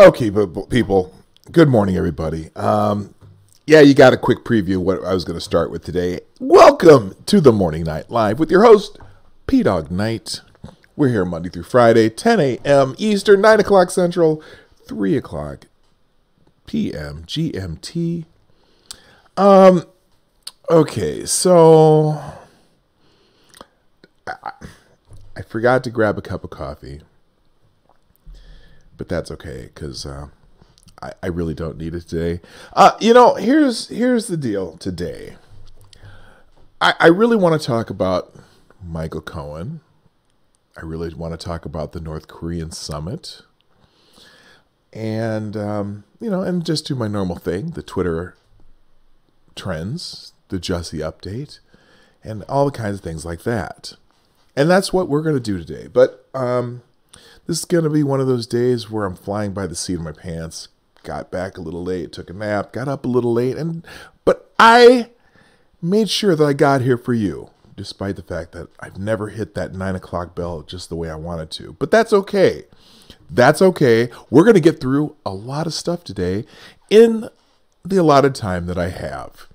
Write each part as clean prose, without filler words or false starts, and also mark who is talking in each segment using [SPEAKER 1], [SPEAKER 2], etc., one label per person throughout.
[SPEAKER 1] Okay, but people, good morning, everybody. Yeah, you got a quick preview of what I was going to start with today. Welcome to the Morning Night Live with your host, Dawg Knight. We're here Monday through Friday, 10 a.m. Eastern, 9 o'clock Central, 3 o'clock p.m. GMT. Okay, so I forgot to grab a cup of coffee, but that's okay because I really don't need it today. Here's the deal today. I really want to talk about Michael Cohen. I really want to talk about the North Korean summit. And, and just do my normal thing, the Twitter trends, the Jussie update, and all the kinds of things like that. And that's what we're going to do today. But this is going to be one of those days where I'm flying by the seat of my pants. Got back a little late, took a nap, got up a little late, but I made sure that I got here for you, despite the fact that I've never hit that 9 o'clock bell just the way I wanted to. But that's okay. That's okay. We're going to get through a lot of stuff today in the allotted time that I have.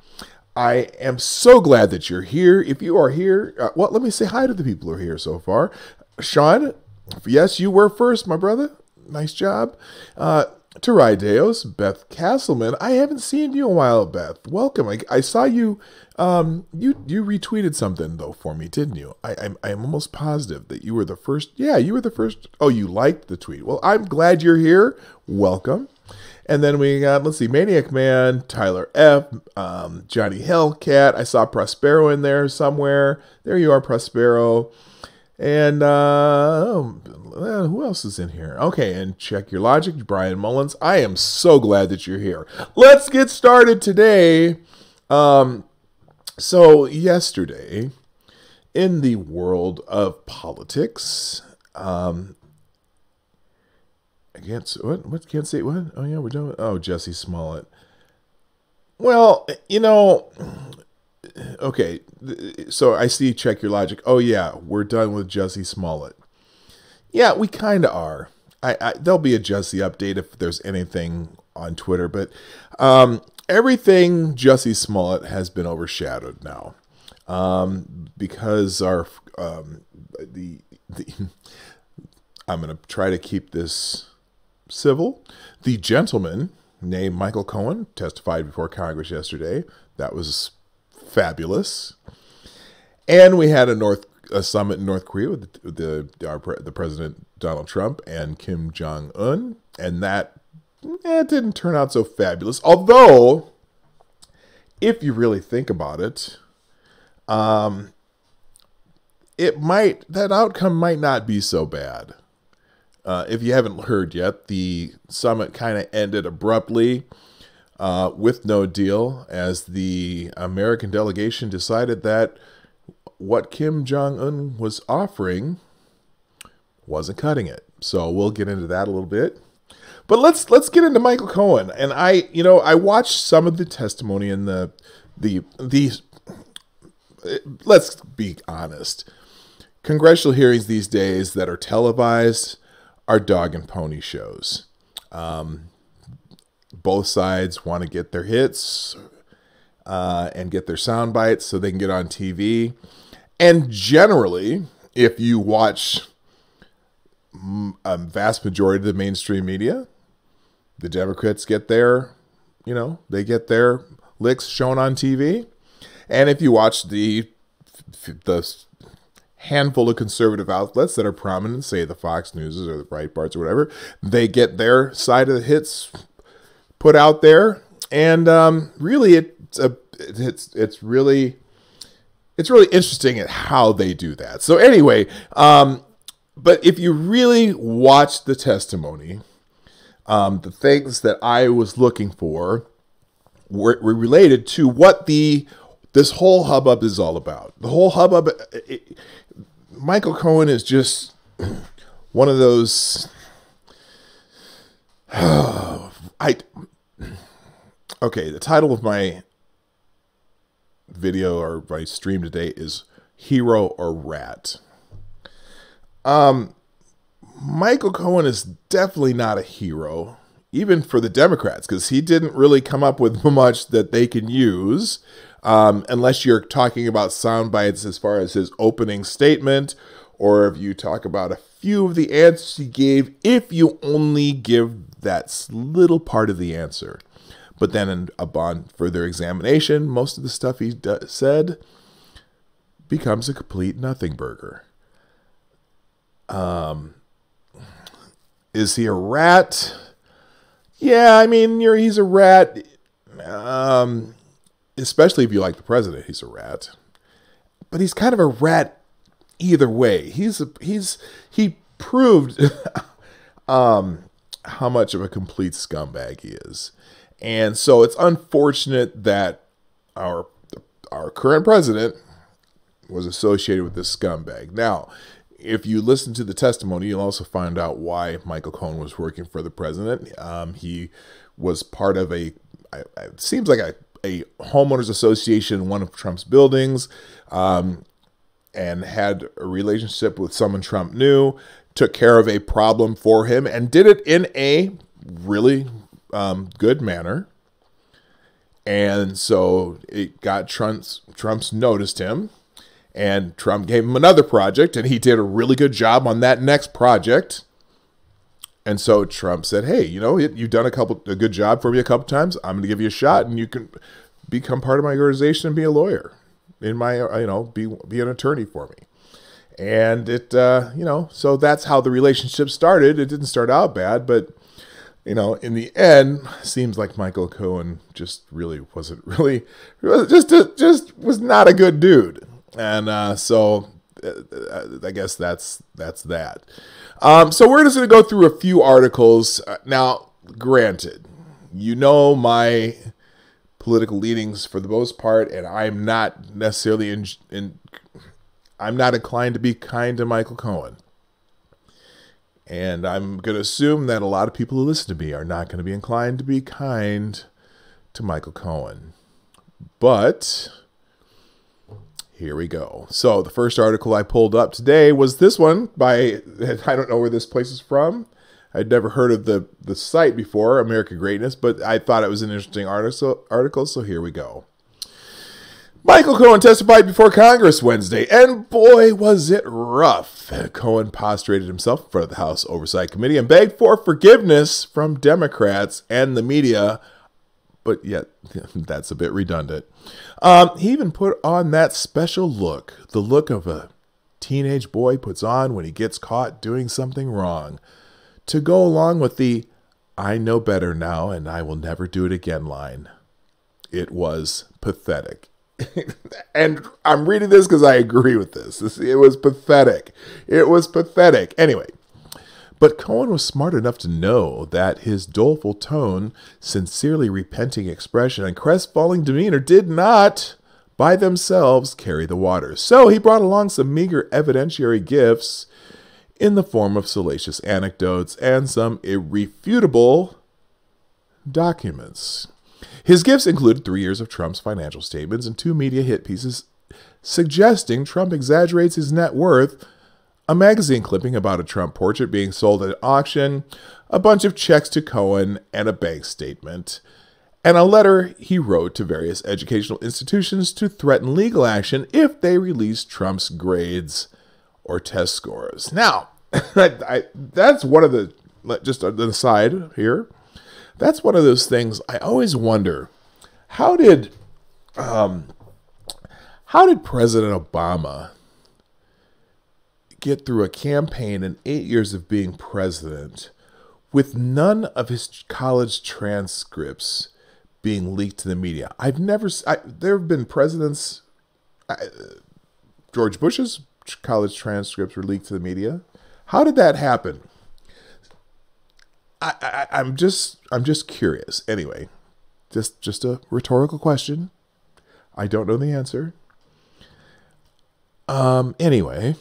[SPEAKER 1] I am so glad that you're here. If you are here, let me say hi to the people who are here so far. Sean, yes, you were first, my brother. Nice job. Tarai Deos, Beth Castleman. I haven't seen you in a while, Beth. Welcome. I saw you. You retweeted something though for me, didn't you? I'm almost positive that you were the first. Yeah, you were the first. Oh, you liked the tweet. Well, I'm glad you're here. Welcome. And then we got, let's see, Maniac Man, Tyler F, Johnny Hellcat. I saw Prospero in there somewhere. There you are, Prospero. And who else is in here? Okay, and Check Your Logic, Brian Mullins. I am so glad that you're here. Let's get started today. So yesterday, in the world of politics, I can't say what? Can't say what? Oh yeah, we're done. Oh, Jussie Smollett. Well, okay, so I see Check Your Logic. Oh yeah, we're done with Jussie Smollett. Yeah, we kind of are. There'll be a Jussie update if there's anything on Twitter, but everything Jussie Smollett has been overshadowed now because I'm going to try to keep this civil. The gentleman named Michael Cohen testified before Congress yesterday. That was fabulous. And we had a summit in North Korea with the President Donald Trump and Kim Jong-un, and that it didn't turn out so fabulous. Although, if you really think about it, that outcome might not be so bad. If you haven't heard yet, the summit kind of ended abruptly with no deal as the American delegation decided that what Kim Jong-un was offering wasn't cutting it. So we'll get into that a little bit. But let's get into Michael Cohen. And I watched some of the testimony in the let's be honest. Congressional hearings these days that are televised are dog and pony shows. Both sides want to get their hits and get their sound bites so they can get on TV. And generally, if you watch a vast majority of the mainstream media, the Democrats get their licks shown on TV. And if you watch the handful of conservative outlets that are prominent, say the Fox News or the Breitbarts or whatever, they get their side of the hits put out there. And really, it's really interesting at how they do that. So anyway, but if you really watch the testimony, the things that I was looking for were related to what this whole hubbub is all about. The whole hubbub, Michael Cohen is just one of those. Okay, the title of my video or my stream today is Hero or Rat. Michael Cohen is definitely not a hero. even for the Democrats, because he didn't really come up with much that they can use, unless you're talking about sound bites as far as his opening statement, or if you talk about a few of the answers he gave, if you only give that little part of the answer. But then upon further examination, most of the stuff he said becomes a complete nothing burger. Is he a rat? Yeah, I mean, he's a rat. Especially if you like the president, he's a rat. But he's kind of a rat either way. He proved how much of a complete scumbag he is. And so it's unfortunate that our current president was associated with this scumbag. Now, if you listen to the testimony, you'll also find out why Michael Cohen was working for the president. He was part of it seems like a homeowners association in one of Trump's buildings, and had a relationship with someone Trump knew, took care of a problem for him, and did it in a really good manner. And so it got Trump's noticed him, and Trump gave him another project, and he did a really good job on that next project. And so Trump said, hey, you've done a good job for me a couple times. I'm going to give you a shot, and you can become part of my organization and be a lawyer in my, be an attorney for me. And it, so that's how the relationship started. It didn't start out bad, but in the end, seems like Michael Cohen just really wasn't really, just was not a good dude. And so I guess that's that. So we're just going to go through a few articles. Now, granted, my political leanings for the most part, and I'm not necessarily I'm not inclined to be kind to Michael Cohen. And I'm going to assume that a lot of people who listen to me are not going to be inclined to be kind to Michael Cohen. But here we go. So the first article I pulled up today was this one by, I don't know where this place is from. I'd never heard of the site before, American Greatness, but I thought it was an interesting article, so here we go. Michael Cohen testified before Congress Wednesday, and boy, was it rough. Cohen prostrated himself in front of the House Oversight Committee and begged for forgiveness from Democrats and the media, but yet that's a bit redundant. He even put on that special look, the look of a teenage boy puts on when he gets caught doing something wrong, to go along with the "I know better now and I will never do it again" line. It was pathetic. And I'm reading this because I agree with this. It was pathetic. It was pathetic. Anyway, but Cohen was smart enough to know that his doleful tone, sincerely repenting expression, and crestfallen demeanor did not, by themselves, carry the water. So he brought along some meager evidentiary gifts in the form of salacious anecdotes and some irrefutable documents. His gifts included 3 years of Trump's financial statements and 2 media hit pieces suggesting Trump exaggerates his net worth, a magazine clipping about a Trump portrait being sold at an auction, a bunch of checks to Cohen, and a bank statement, and a letter he wrote to various educational institutions to threaten legal action if they released Trump's grades or test scores. Now, that's one of the, just an aside here, that's one of those things I always wonder, how did President Obama get through a campaign and 8 years of being president with none of his college transcripts being leaked to the media? There have been presidents, George Bush's college transcripts were leaked to the media. How did that happen? I'm just curious. Anyway, just a rhetorical question. I don't know the answer. Anyway,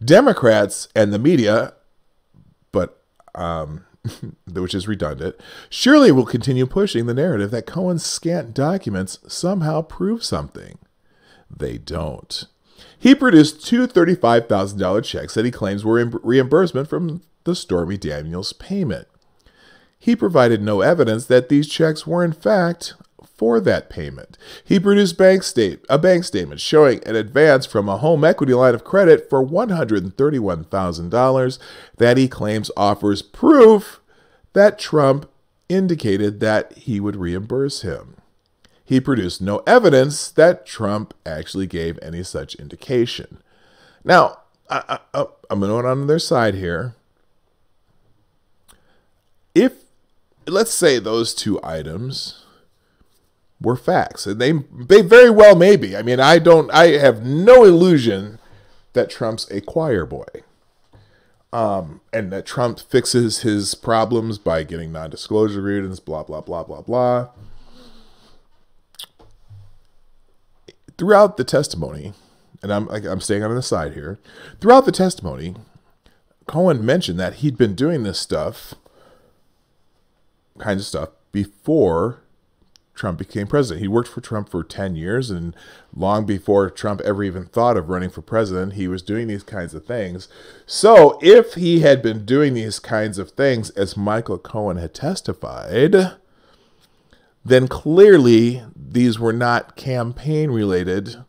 [SPEAKER 1] Democrats and the media, but which is redundant, surely will continue pushing the narrative that Cohen's scant documents somehow prove something. They don't. He produced 2 $35,000 checks that he claims were reimbursement from the Stormy Daniels payment. he provided no evidence that these checks were in fact for that payment. He produced a bank statement showing an advance from a home equity line of credit for $131,000 that he claims offers proof that Trump indicated that he would reimburse him. He produced no evidence that Trump actually gave any such indication. Now, I'm going on their side here. If, let's say those two items were facts, and they very well may be. I mean, I have no illusion that Trump's a choir boy. And that Trump fixes his problems by getting non-disclosure agreements, blah, blah, blah, blah, blah. Throughout the testimony, and I'm staying on the side here, throughout the testimony, Cohen mentioned that he'd been doing this kind of stuff, before Trump became president. He worked for Trump for 10 years, and long before Trump ever even thought of running for president, he was doing these kinds of things. So if he had been doing these kinds of things, as Michael Cohen had testified, then clearly these were not campaign-related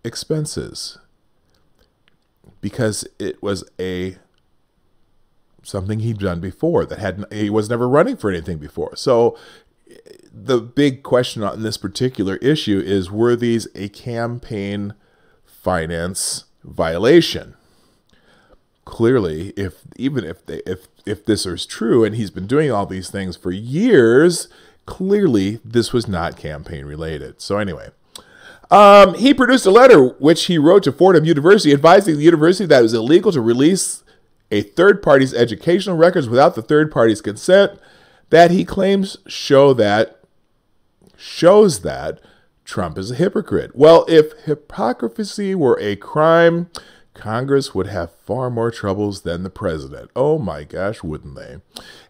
[SPEAKER 1] expenses, because it was something he'd done before that he was never running for anything before. So the big question on this particular issue is, were these a campaign finance violation? Clearly, if this is true, and he's been doing all these things for years, clearly this was not campaign related. So anyway, he produced a letter which he wrote to Fordham University advising the university that it was illegal to release a third party's educational records without the third party's consent, that he claims shows that Trump is a hypocrite. Well, if hypocrisy were a crime, Congress would have far more troubles than the president. Oh my gosh, wouldn't they?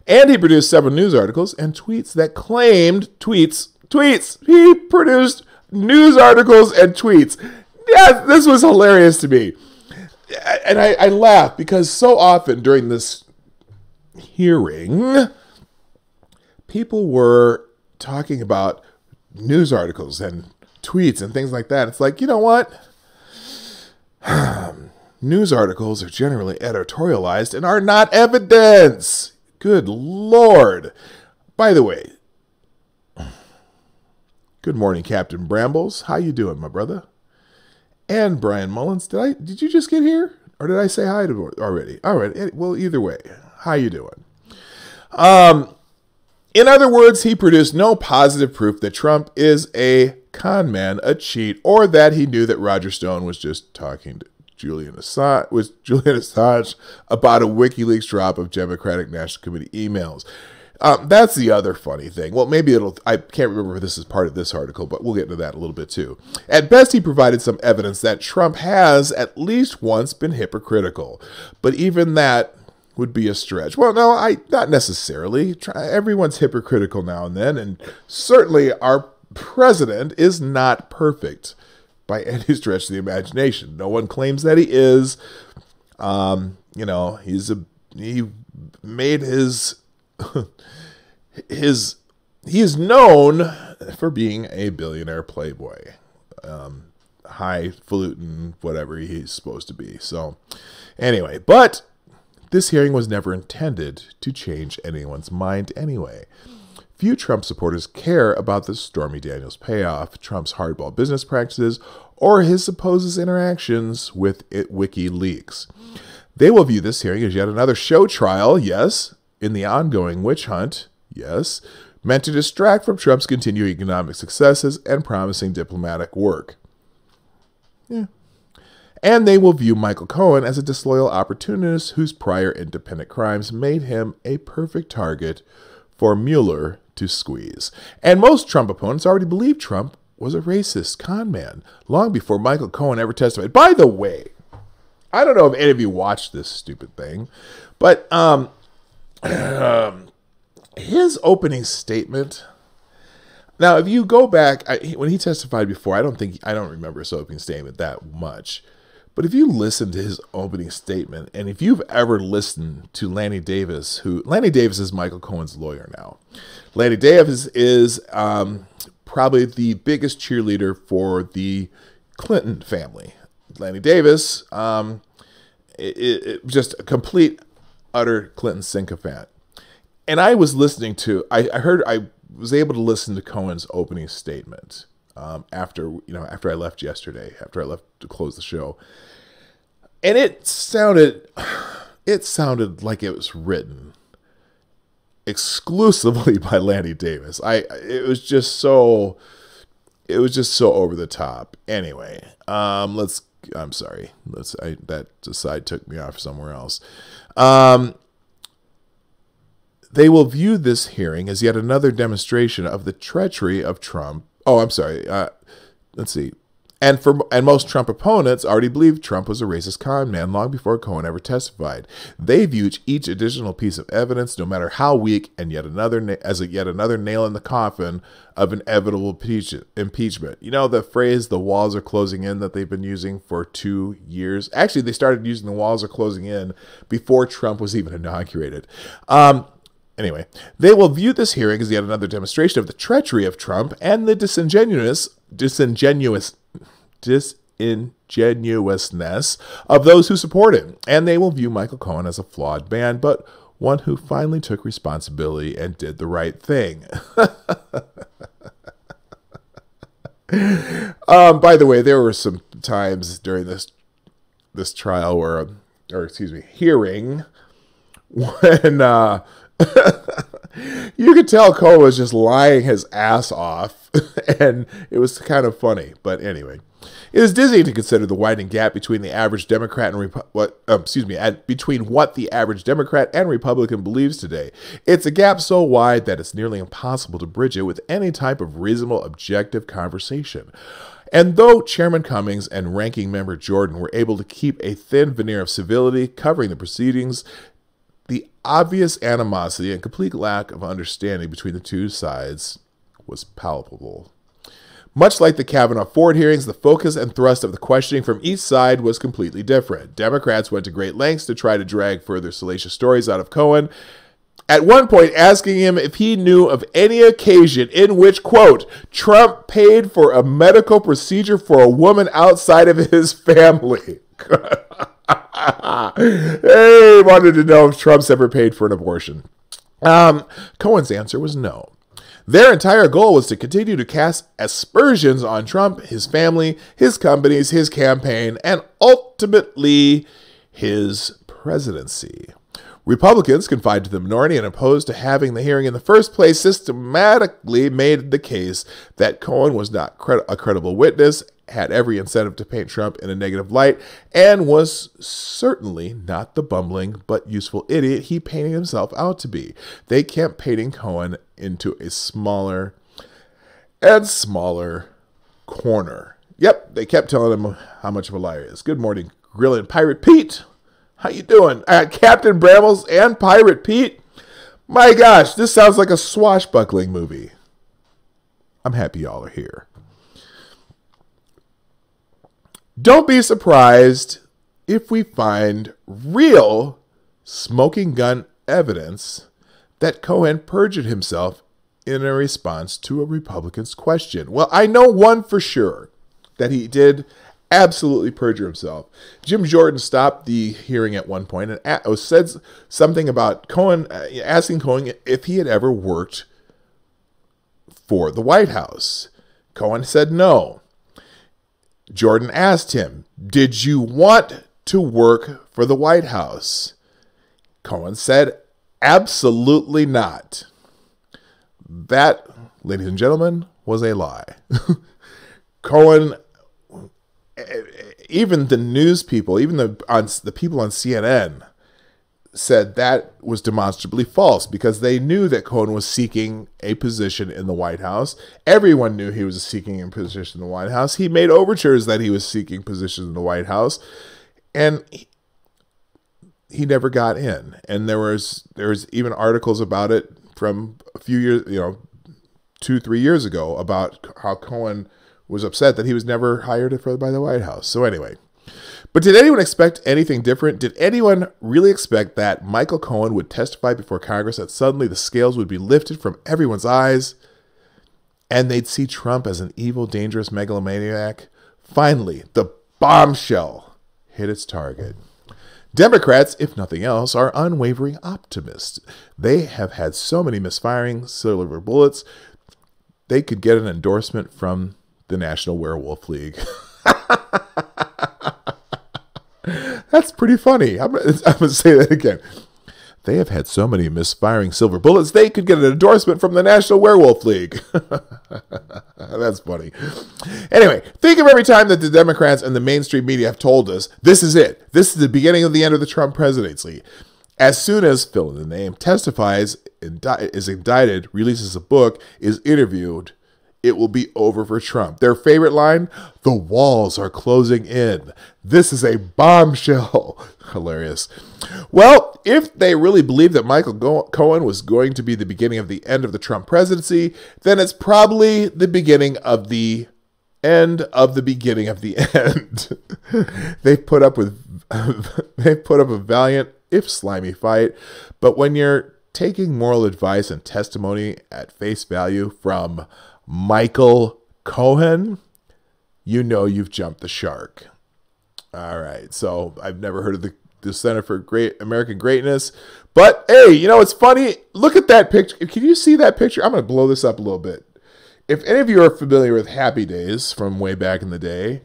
[SPEAKER 1] And he produced several news articles and tweets that claimed tweets. He produced news articles and tweets. Yeah, this was hilarious to me. And I laugh because so often during this hearing, people were talking about news articles and tweets and things like that. It's like, you know what? News articles are generally editorialized and are not evidence. Good Lord. By the way, good morning, Captain Brambles. How you doing, my brother? And Brian Mullins, did you just get here? Or did I say hi to already? All right. Well, either way, how you doing? In other words, he produced no positive proof that Trump is a con man, a cheat, or that he knew that Roger Stone was just talking to Julian Assange about a WikiLeaks drop of Democratic National Committee emails. That's the other funny thing. Well, maybe I can't remember if this is part of this article, but we'll get into that a little bit too. At best, he provided some evidence that Trump has at least once been hypocritical, but even that would be a stretch. Well, no, not necessarily. Everyone's hypocritical now and then, and certainly our president is not perfect by any stretch of the imagination. No one claims that he is. He made he is known for being a billionaire playboy, highfalutin, whatever he's supposed to be. So anyway, but this hearing was never intended to change anyone's mind anyway. Few Trump supporters care about the Stormy Daniels payoff, Trump's hardball business practices, or his supposed interactions with WikiLeaks. They will view this hearing as yet another show trial, yes, in the ongoing witch hunt, yes, meant to distract from Trump's continuing economic successes and promising diplomatic work. Yeah. And they will view Michael Cohen as a disloyal opportunist whose prior independent crimes made him a perfect target for Mueller to squeeze. And most Trump opponents already believed Trump was a racist con man long before Michael Cohen ever testified. By the way, I don't know if any of you watched this stupid thing, but his opening statement. Now, if you go back, when he testified before, I don't remember his opening statement that much. But if you listen to his opening statement, and if you've ever listened to Lanny Davis, Lanny Davis is Michael Cohen's lawyer now. Lanny Davis is probably the biggest cheerleader for the Clinton family. Lanny Davis, just a complete, utter Clinton sycophant. And I was listening to, I was able to listen to Cohen's opening statement after I left yesterday, after I left to close the show. And it sounded like it was written exclusively by Lanny Davis. It was just so over the top. Anyway, I'm sorry. That aside took me off somewhere else. They will view this hearing as yet another demonstration of the treachery of Trump. Oh, I'm sorry. Let's see. And most Trump opponents already believed Trump was a racist con man long before Cohen ever testified. They viewed each additional piece of evidence, no matter how weak, and yet another nail in the coffin of inevitable impeachment. You know the phrase "the walls are closing in" that they've been using for 2 years. Actually, they started using "the walls are closing in" before Trump was even inaugurated. Anyway, they will view this hearing as yet another demonstration of the treachery of Trump and the disingenuousness of those who support him. And they will view Michael Cohen as a flawed man, but one who finally took responsibility and did the right thing. By the way, there were some times during this trial hearing, when you could tell Cohen was just lying his ass off, and it was kind of funny. But anyway, it is dizzying to consider the widening gap between the average Democrat and between what the average Democrat and Republican believes today. It's a gap so wide that it's nearly impossible to bridge it with any type of reasonable, objective conversation. And though Chairman Cummings and Ranking Member Jordan were able to keep a thin veneer of civility covering the proceedings, the obvious animosity and complete lack of understanding between the two sides was palpable. Much like the Kavanaugh-Ford hearings, the focus and thrust of the questioning from each side was completely different. Democrats went to great lengths to try to drag further salacious stories out of Cohen, at one point asking him if he knew of any occasion in which, quote, Trump paid for a medical procedure for a woman outside of his family. They wanted to know if Trump's ever paid for an abortion. Cohen's answer was no. Their entire goal was to continue to cast aspersions on Trump, his family, his companies, his campaign, and ultimately his presidency. Republicans, confined to the minority and opposed to having the hearing in the first place, systematically made the case that Cohen was not a credible witness, had every incentive to paint Trump in a negative light, and was certainly not the bumbling but useful idiot he painted himself out to be. They kept painting Cohen into a smaller and smaller corner. Yep, they kept telling him how much of a liar he is. Good morning, Grilling Pirate Pete. How you doing? Captain Brambles and Pirate Pete. My gosh, this sounds like a swashbuckling movie. I'm happy y'all are here. Don't be surprised if we find real smoking gun evidence that Cohen perjured himself in a response to a Republican's question. Well, I know one for sure, that he did absolutely perjure himself. Jim Jordan stopped the hearing at one point and said something about Cohen, asking Cohen if he had ever worked for the White House. Cohen said no. Jordan asked him, did you want to work for the White House? Cohen said, absolutely not. That, ladies and gentlemen, was a lie. Cohen, even the news people, even the people on CNN said that was demonstrably false because they knew that Cohen was seeking a position in the White House. Everyone knew he was seeking a position in the White House. He made overtures that he was seeking positions in the White House, and he never got in. And there was even articles about it from a few years, 2-3 years ago, about how Cohen was upset that he was never hired by the White House. So anyway, But did anyone expect anything different? Did anyone really expect that Michael Cohen would testify before Congress, that suddenly the scales would be lifted from everyone's eyes and they'd see Trump as an evil, dangerous megalomaniac? Finally, the bombshell hit its target. Democrats, if nothing else, are unwavering optimists. They have had so many misfiring silver bullets, they could get an endorsement from the National Werewolf League. That's pretty funny. I'm going to say that again. They have had so many misfiring silver bullets, they could get an endorsement from the National Werewolf League. That's funny. Anyway, think of every time that the Democrats and the mainstream media have told us, this is it. This is the beginning of the end of the Trump presidency. As soon as, fill in the name, testifies, is indicted, releases a book, is interviewed, it will be over for Trump. Their favorite line, the walls are closing in. This is a bombshell. Hilarious. Well, if they really believe that Michael Cohen was going to be the beginning of the end of the Trump presidency, then it's probably the beginning of the end of the beginning of the end. They've put up a valiant, if slimy, fight. But when you're taking moral advice and testimony at face value from Michael Cohen, you know you've jumped the shark. All right, so I've never heard of the Center for American Greatness, but hey, you know, it's funny. Look at that picture. Can you see that picture? I'm going to blow this up a little bit. If any of you are familiar with Happy Days from way back in the day,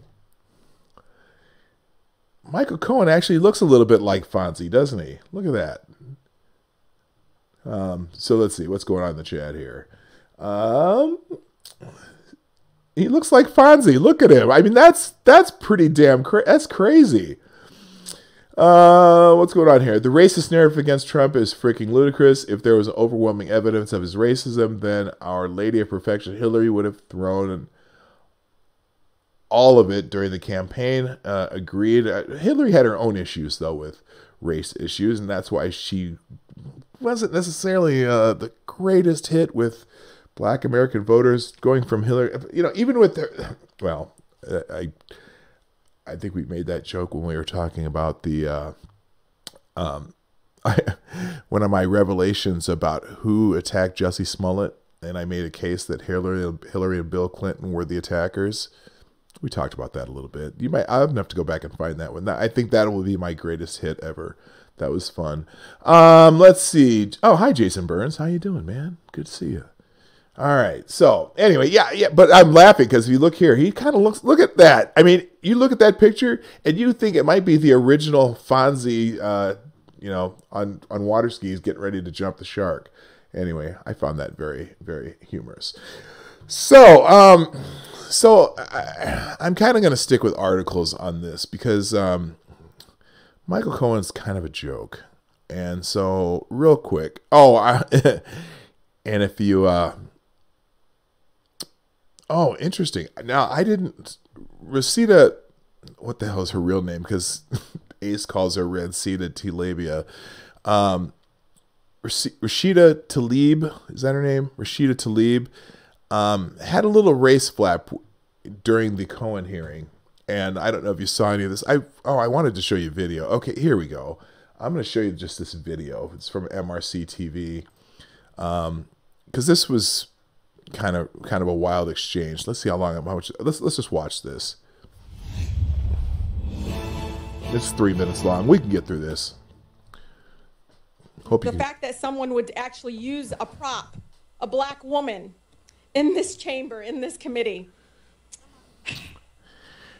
[SPEAKER 1] Michael Cohen actually looks a little bit like Fonzie, doesn't he? Look at that. So let's see what's going on in the chat here. He looks like Fonzie. Look at him. I mean, that's pretty damn that's crazy. What's going on here? The racist narrative against Trump is freaking ludicrous. If there was overwhelming evidence of his racism, then Our Lady of Perfection, Hillary, would have thrown all of it during the campaign. Agreed. Hillary had her own issues, though, with race issues, and that's why she wasn't necessarily the greatest hit with Black American voters, going from Hillary, you know, even with their, well, I think we made that joke when we were talking about the, one of my revelations about who attacked Jussie Smollett, and I made a case that Hillary and Bill Clinton were the attackers. We talked about that a little bit. I'll have to go back and find that one. I think that will be my greatest hit ever. That was fun. Let's see. Oh, hi, Jason Burns. How you doing, man? Good to see you. All right. So anyway, yeah. But I'm laughing because if you look here, he kind of looks. Look at that. I mean, you look at that picture and you think it might be the original Fonzie, you know, on water skis getting ready to jump the shark. Anyway, I found that very, very humorous. So, I'm kind of going to stick with articles on this because Michael Cohen's kind of a joke. And so, real quick. And if you, oh, interesting. Now, I didn't, Rashida, what the hell is her real name? Because Ace calls her Rashida Tlaib. Rashida Tlaib, is that her name? Rashida Tlaib had a little race flap during the Cohen hearing. And I don't know if you saw any of this. I wanted to show you a video. Okay, here we go. I'm going to show you just this video. It's from MRC TV. Because this was kind of a wild exchange. Let's see how much. Let's just watch this. It's 3 minutes long. We can get through this.
[SPEAKER 2] The fact that someone would actually use a prop, a black woman, in this chamber, in this committee.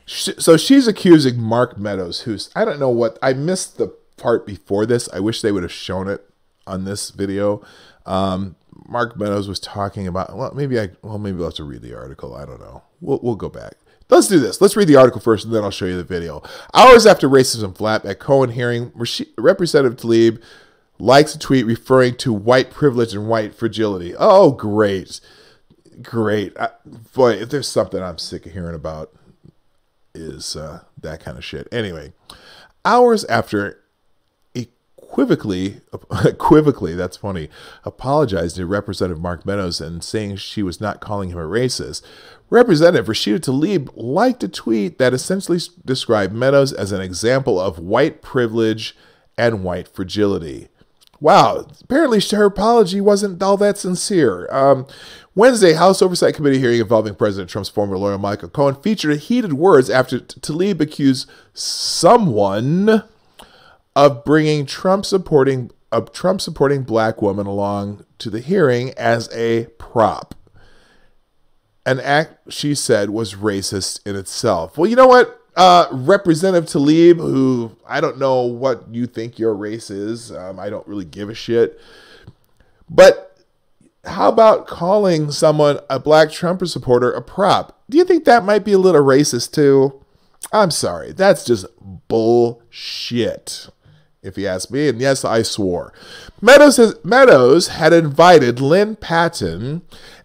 [SPEAKER 1] So she's accusing Mark Meadows, who's, I don't know what, I missed the part before this. I wish they would have shown it on this video. Mark Meadows was talking about, maybe we'll have to read the article. I don't know. We'll go back. Let's do this. Let's read the article first, and then I'll show you the video. Hours after racism flap at Cohen hearing, Representative Tlaib likes a tweet referring to white privilege and white fragility. Oh, great. Great. Boy, if there's something I'm sick of hearing about, is that kind of shit. Anyway, hours after a equivocally, that's funny, apologized to Representative Mark Meadows and saying she was not calling him a racist. Representative Rashida Tlaib liked a tweet that essentially described Meadows as an example of white privilege and white fragility. Wow, apparently her apology wasn't all that sincere. Wednesday, House Oversight Committee hearing involving President Trump's former lawyer Michael Cohen featured heated words after Tlaib accused someone of bringing Trump-supporting black woman along to the hearing as a prop. An act, she said, was racist in itself. Well, you know what? Representative Tlaib, who I don't know what you think your race is. I don't really give a shit. But how about calling someone, a black Trump supporter, a prop? Do you think that might be a little racist too? I'm sorry. That's just bullshit, if you ask me. And yes, I swore. Meadows had invited Lynn Patton,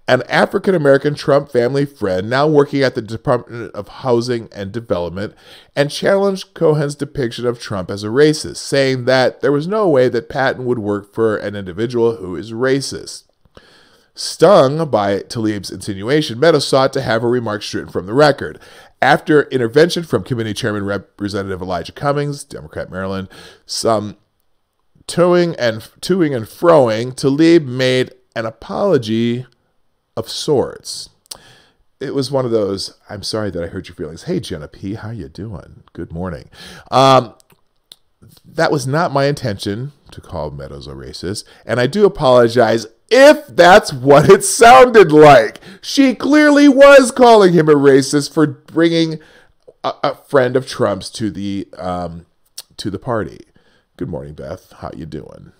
[SPEAKER 1] an African-American Trump family friend now working at the Department of Housing and Development, and challenged Cohen's depiction of Trump as a racist, saying that there was no way that Patton would work for an individual who is racist. Stung by Tlaib's insinuation, Meadows sought to have her remarks stricken from the record. After intervention from Committee Chairman Representative Elijah Cummings, Democrat Maryland, some toing and froing, Tlaib made an apology of sorts. It was one of those, I'm sorry that I hurt your feelings. Hey, Jenna P., how you doing? Good morning. That was not my intention to call Meadows a racist, and I do apologize if that's what it sounded like. She clearly was calling him a racist for bringing a friend of Trump's to the party. Good morning, Beth. How you doing?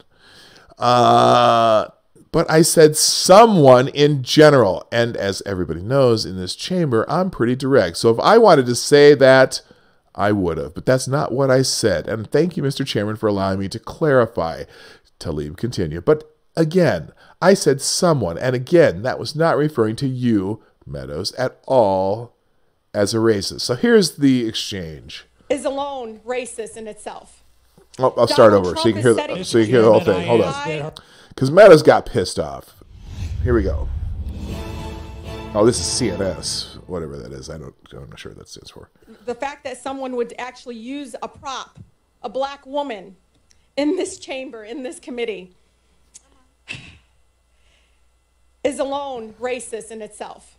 [SPEAKER 1] But I said someone in general, and as everybody knows in this chamber, I'm pretty direct. So if I wanted to say that, I would have, but that's not what I said. And thank you, Mr. Chairman, for allowing me to clarify. Tlaib continued. But again, I said someone, and again, that was not referring to you, Meadows, at all as a racist. So here's the exchange.
[SPEAKER 2] Is alone racist in itself.
[SPEAKER 1] Oh, I'll start over so you can hear the whole thing. Hold on. Because Meadows got pissed off. Here we go. Oh, this is CNS, whatever that is. I'm not sure what that stands for.
[SPEAKER 2] The fact that someone would actually use a prop, a black woman, in this chamber, in this committee, is alone racist in itself.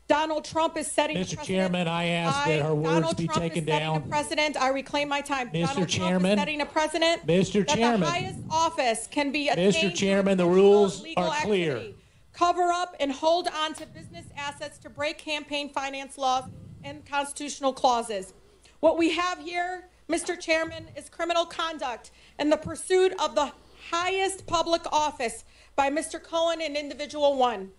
[SPEAKER 2] Donald Trump is setting
[SPEAKER 3] Mr. Chairman, I ask that her words be taken down.
[SPEAKER 2] President, I reclaim my time.
[SPEAKER 3] Mr. Chairman,
[SPEAKER 2] setting a precedent.
[SPEAKER 3] Mr. Chairman,
[SPEAKER 2] the highest office can be
[SPEAKER 3] Mr. Chairman, the rules are clear.
[SPEAKER 2] Cover up and hold on to business assets to break campaign finance laws and constitutional clauses. What we have here, Mr. Chairman, is criminal conduct and the pursuit of the highest public office by Mr. Cohen and Individual 1.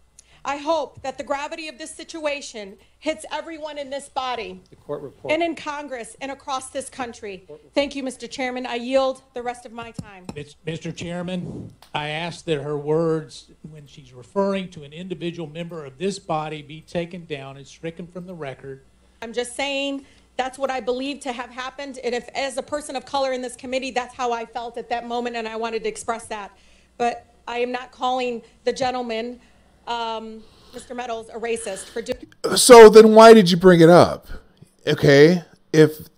[SPEAKER 2] I hope that the gravity of this situation hits everyone in this body,
[SPEAKER 4] the court report,
[SPEAKER 2] and in Congress and across this country. Thank you, Mr. Chairman. I yield the rest of my time.
[SPEAKER 3] Mr. Chairman, I ask that her words, when she's referring to an individual member of this body, be taken down and stricken from the record.
[SPEAKER 2] I'm just saying that's what I believe to have happened. And if, as a person of color in this committee, that's how I felt at that moment, and I wanted to express that. But I am not calling the gentleman, Mr. Meadows, a racist for doing.
[SPEAKER 1] So then why did you bring it up? Okay, if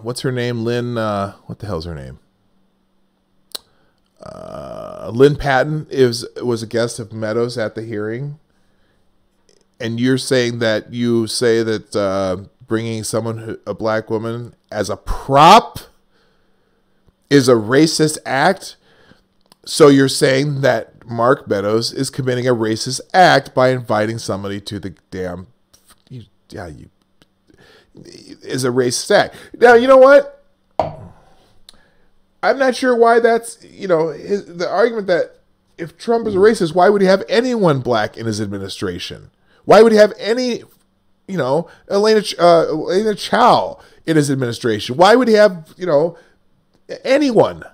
[SPEAKER 1] what's her name, Lynn? What the hell's her name? Lynn Patton was a guest of Meadows at the hearing, and you're saying that bringing a black woman as a prop is a racist act. So you're saying that Mark Meadows is committing a racist act by inviting somebody to the damn, is a racist act. Now, you know what? I'm not sure why that's, the argument that if Trump is a racist, why would he have anyone black in his administration? Why would he have any, Elena Chow in his administration? Why would he have, anyone?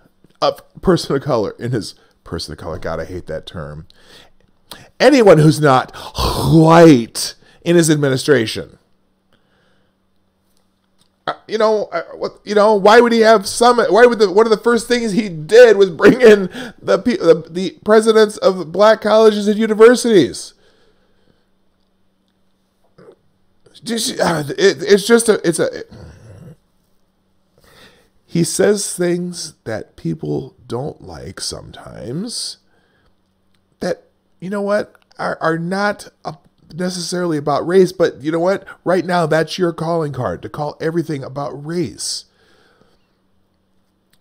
[SPEAKER 1] A person of color in his person of color. God, I hate that term. Anyone who's not white in his administration. Why would he have summit? Why would one of the first things he did was bring in the presidents of black colleges and universities? He says things that people don't like sometimes that, are not necessarily about race, but you know what? Right now, that's your calling card, to call everything about race.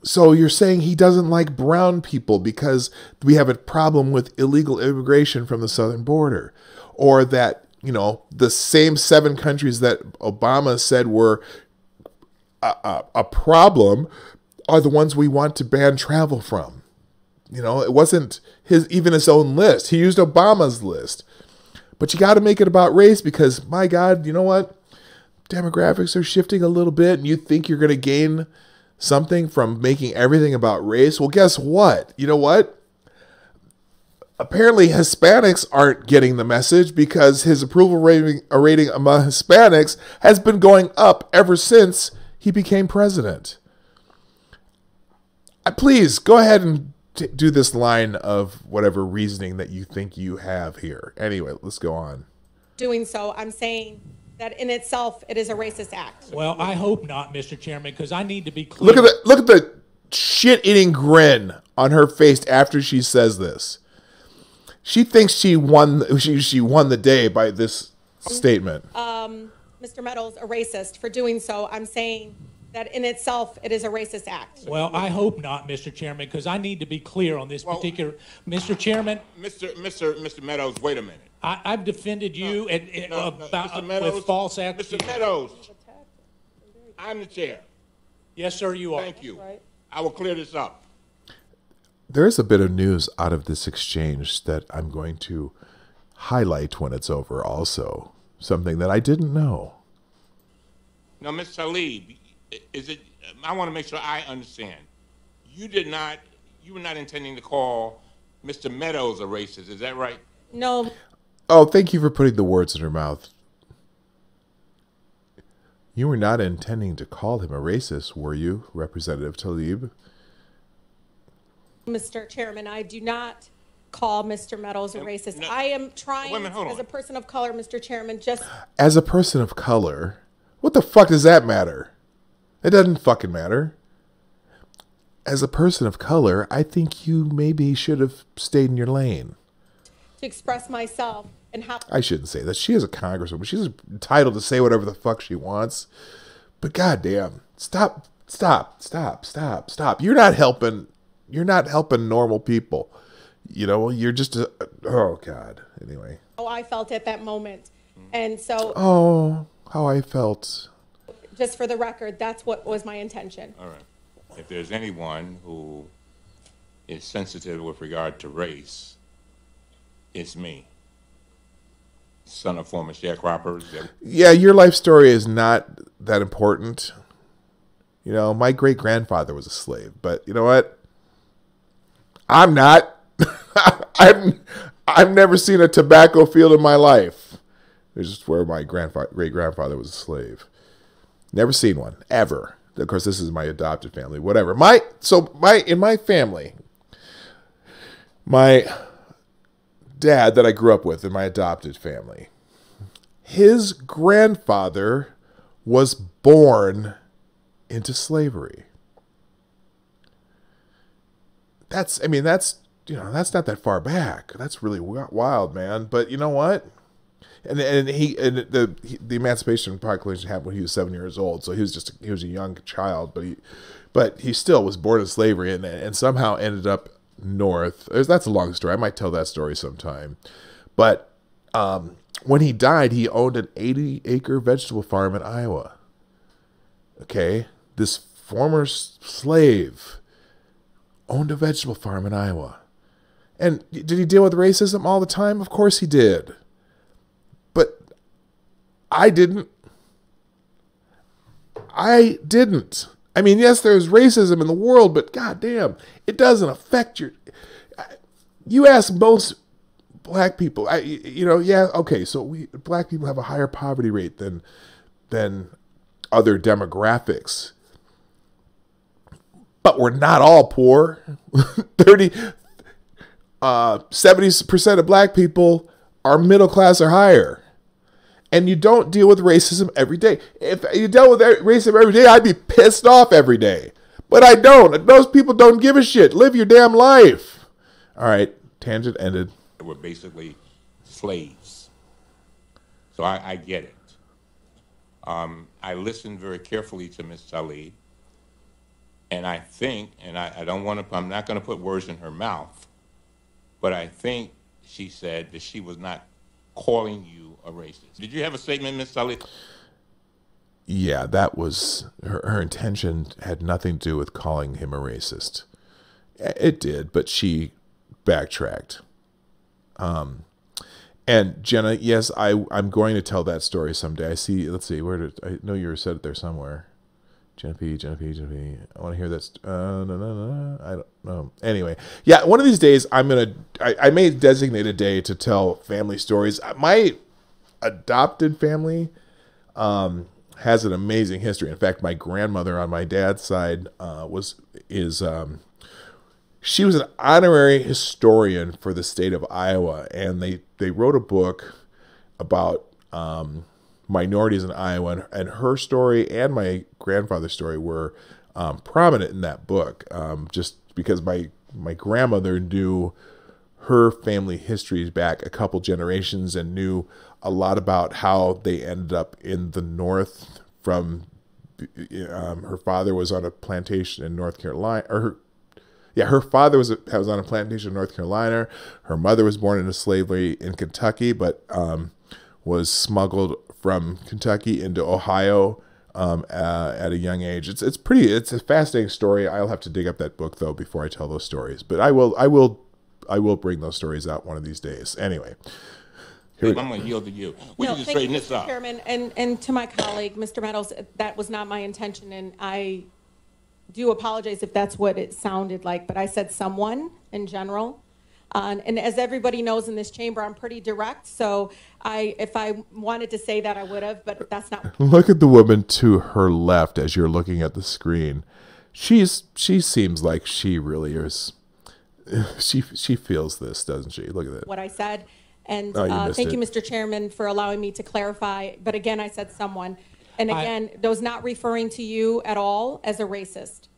[SPEAKER 1] So you're saying he doesn't like brown people because we have a problem with illegal immigration from the southern border, or that, the same 7 countries that Obama said were a problem are the ones we want to ban travel from. It wasn't even his own list. He used Obama's list. But you got to make it about race because, my God, you know what? Demographics are shifting a little bit, and you think you're going to gain something from making everything about race. Well, guess what? You know what? Apparently, Hispanics aren't getting the message because his approval rating among Hispanics has been going up ever since he became president. Please, go ahead and do this line of whatever reasoning that you think you have here. Anyway, let's go on.
[SPEAKER 2] Doing so, I'm saying that in itself, it is a racist act.
[SPEAKER 3] Well, I hope not, Mr. Chairman, because I need to be clear.
[SPEAKER 1] Look at the shit-eating grin on her face after she says this. She thinks she won the day by this statement.
[SPEAKER 2] Mr. Meadows, a racist. For doing so, I'm saying that in itself, it is a racist act.
[SPEAKER 3] Well, I hope not, Mr. Chairman, because I need to be clear on this particular. Mr. Chairman.
[SPEAKER 4] Mr. Meadows, wait a minute.
[SPEAKER 3] I've defended you with false accusations.
[SPEAKER 4] Mr. Meadows, I'm the chair.
[SPEAKER 3] Yes, sir, you are.
[SPEAKER 4] Thank you. Right. I will clear this up.
[SPEAKER 1] There is a bit of news out of this exchange that I'm going to highlight when it's over also. Something that I didn't know.
[SPEAKER 4] Now, Ms. Talib, I want to make sure I understand. You were not intending to call Mr. Meadows a racist, is that right?
[SPEAKER 2] No.
[SPEAKER 1] Oh, thank you for putting the words in her mouth. You were not intending to call him a racist, were you, Representative Talib?
[SPEAKER 2] Mr. Chairman, I do not call Mr. Meadows a racist. No, I am trying, as a person of color, Mr. Chairman, just...
[SPEAKER 1] As a person of color? What the fuck does that matter? It doesn't fucking matter. As a person of color, I think you maybe should have stayed in your lane.
[SPEAKER 2] To express myself and how... I
[SPEAKER 1] shouldn't say that. She is a congresswoman. She's entitled to say whatever the fuck she wants. But goddamn, stop. You're not helping normal people. You're just oh God. Anyway.
[SPEAKER 2] Oh, I felt at that moment. And so...
[SPEAKER 1] Oh, how I felt.
[SPEAKER 2] Just for the record, that's what was my intention.
[SPEAKER 4] All right. If there's anyone who is sensitive with regard to race, it's me. Son of former sharecroppers.
[SPEAKER 1] Yeah, your life story is not that important. My great-grandfather was a slave, but you know what? I'm not. I've never seen a tobacco field in my life. It's just where my great-grandfather was a slave. Never seen one, ever. Of course, this is my adopted family, whatever. In my family, my dad that I grew up with in my adopted family, his grandfather was born into slavery. That's not that far back. That's really wild, man. But you know what? And the Emancipation Proclamation happened when he was 7 years old, so he was a young child, but he still was born in slavery and somehow ended up north. That's a long story. I might tell that story sometime. But when he died, he owned an 80-acre vegetable farm in Iowa. Okay, this former slave owned a vegetable farm in Iowa. And did he deal with racism all the time? Of course he did. But I didn't. I mean, yes, there's racism in the world, but goddamn, it doesn't affect your... You ask most black people, black people have a higher poverty rate than other demographics. But we're not all poor. 70% of black people are middle class or higher. And you don't deal with racism every day. If you dealt with racism every day, I'd be pissed off every day. But I don't. Those people don't give a shit. Live your damn life. All right. Tangent ended.
[SPEAKER 4] We're basically slaves. So I get it. I listened very carefully to Ms. Tlaib. And I think, and I don't want to, I'm not going to put words in her mouth, but I think she said that she was not calling you a racist. Did you have a statement, Ms. Tlaib?
[SPEAKER 1] Yeah, that was, her intention had nothing to do with calling him a racist. It did, but she backtracked. And Jenna, yes, I'm going to tell that story someday. I see, let's see, where did, I know you said it there somewhere. Jenna P. I want to hear that. No. I don't know. Anyway, yeah, one of these days I may designate a day to tell family stories. My adopted family has an amazing history. In fact, my grandmother on my dad's side she was an honorary historian for the state of Iowa, and they wrote a book about minorities in Iowa, and her story and my grandfather's story were prominent in that book, just because my grandmother knew her family histories back a couple generations and knew a lot about how they ended up in the North from her father was on a plantation in North Carolina, her father was on a plantation in North Carolina. Her mother was born into slavery in Kentucky, but was smuggled from Kentucky into Ohio at a young age. It's a fascinating story. I'll have to dig up that book though before I tell those stories. But I will bring those stories out one of these days. Anyway,
[SPEAKER 4] I'm going to yield to you. We can just straighten this up.
[SPEAKER 2] Chairman, and to my colleague, Mr. Meadows, that was not my intention, and I do apologize if that's what it sounded like. But I said someone in general. And as everybody knows in this chamber, I'm pretty direct. So if I wanted to say that, I would have, but that's not.
[SPEAKER 1] Look at the woman to her left as you're looking at the screen. She seems like she really is. She feels this, doesn't she? Look at that.
[SPEAKER 2] What I said. And
[SPEAKER 1] thank
[SPEAKER 2] you, Mr. Chairman, for allowing me to clarify. But again, I said someone. And again, I was not referring to you at all as a racist.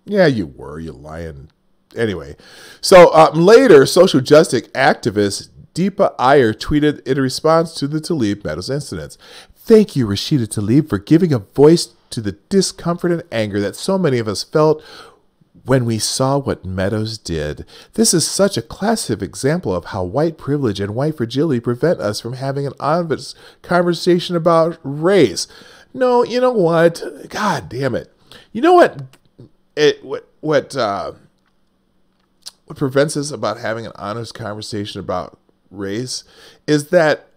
[SPEAKER 1] Yeah, you were. You lying. Anyway, so later, social justice activist Deepa Iyer tweeted in response to the Tlaib Meadows incidents. Thank you, Rashida Tlaib, for giving a voice to the discomfort and anger that so many of us felt when we saw what Meadows did. This is such a classic example of how white privilege and white fragility prevent us from having an honest conversation about race. No, you know what? God damn it. You know what? What prevents us about having an honest conversation about race is that,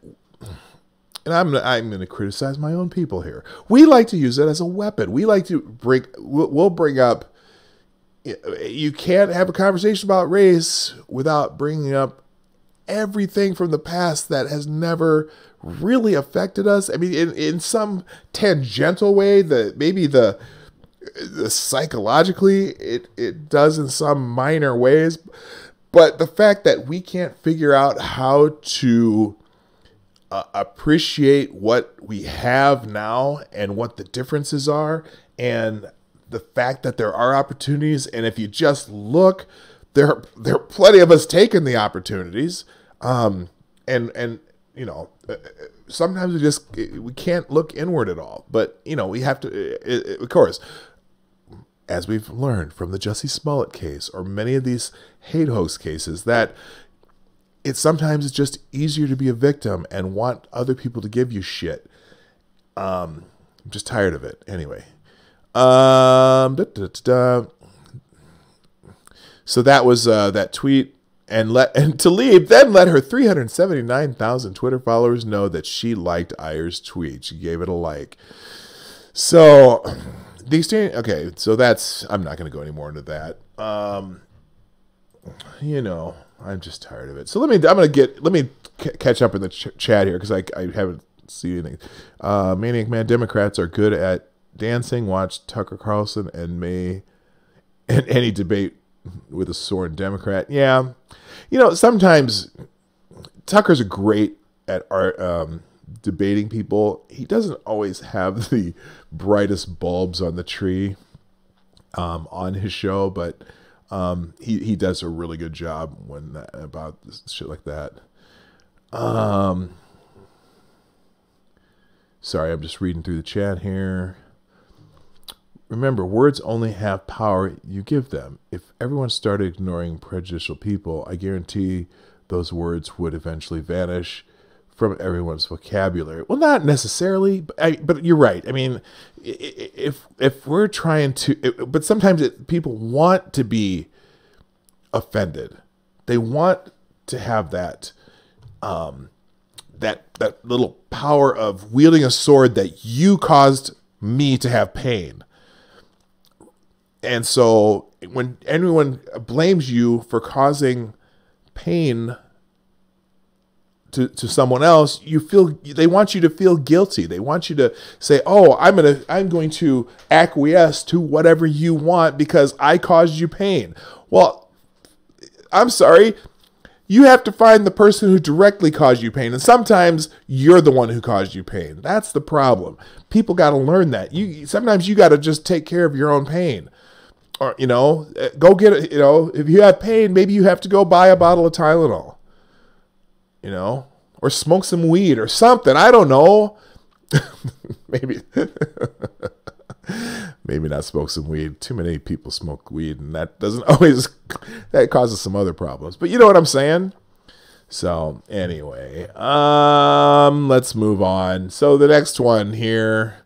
[SPEAKER 1] and I'm going to criticize my own people here. We like to use it as a weapon. We like to we'll bring up, you can't have a conversation about race without bringing up everything from the past that has never really affected us. I mean, in some tangential way, maybe the psychologically it does in some minor ways, but the fact that we can't figure out how to appreciate what we have now and what the differences are, and the fact that there are opportunities, and if you just look, there are plenty of us taking the opportunities, and you know, sometimes we can't look inward at all, but you know, we have to, of course, as we've learned from the Jussie Smollett case or many of these hate hoax cases, that sometimes it's just easier to be a victim and want other people to give you shit. I'm just tired of it. Anyway. So that was that tweet, and Tlaib then let her 379,000 Twitter followers know that she liked Iyer's tweet. She gave it a like. So the exchange, okay, so that's, I'm not going to go any more into that. You know, I'm just tired of it. So let me catch up in the chat here, because I haven't see anything. Maniac Man, Democrats are good at dancing. Watch Tucker Carlson and any debate with a sworn Democrat. Yeah. You know, sometimes Tucker's great at debating people. He doesn't always have the brightest bulbs on the tree on his show, but he does a really good job about shit like that. Sorry, I'm just reading through the chat here. Remember, words only have power you give them. If everyone started ignoring prejudicial people, I guarantee those words would eventually vanish from everyone's vocabulary. Well, not necessarily, but you're right. I mean, if we're trying to, but sometimes people want to be offended. They want to have that that little power of wielding a sword that you caused me to have pain. And so when anyone blames you for causing pain to someone else, they want you to feel guilty. They want you to say, "Oh, I'm going to acquiesce to whatever you want because I caused you pain." Well, I'm sorry. You have to find the person who directly caused you pain. And sometimes you're the one who caused you pain. That's the problem. People got to learn that. Sometimes you got to just take care of your own pain. Or, go get it. If you have pain, maybe you have to go buy a bottle of Tylenol. Or smoke some weed or something. I don't know. Maybe not smoke some weed. Too many people smoke weed, and that causes some other problems. But you know what I'm saying? So anyway, let's move on. So the next one here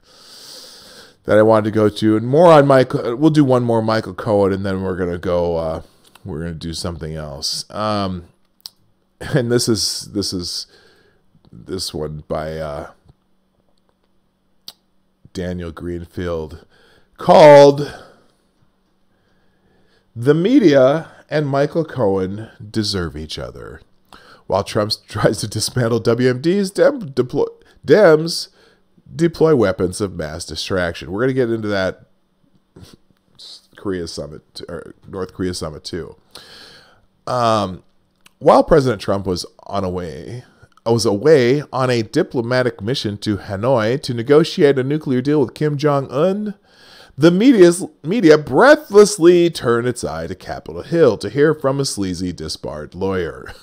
[SPEAKER 1] that I wanted to go to, and more on Michael. We'll do one more Michael Cohen, and then we're gonna go. We're gonna do something else. And this one by Daniel Greenfield, called "The Media and Michael Cohen Deserve Each Other." While Trump tries to dismantle WMDs, Dems deploy weapons of mass distraction. We're going to get into that North Korea summit too. While President Trump was away on a diplomatic mission to Hanoi to negotiate a nuclear deal with Kim Jong-un, the media breathlessly turned its eye to Capitol Hill to hear from a sleazy, disbarred lawyer.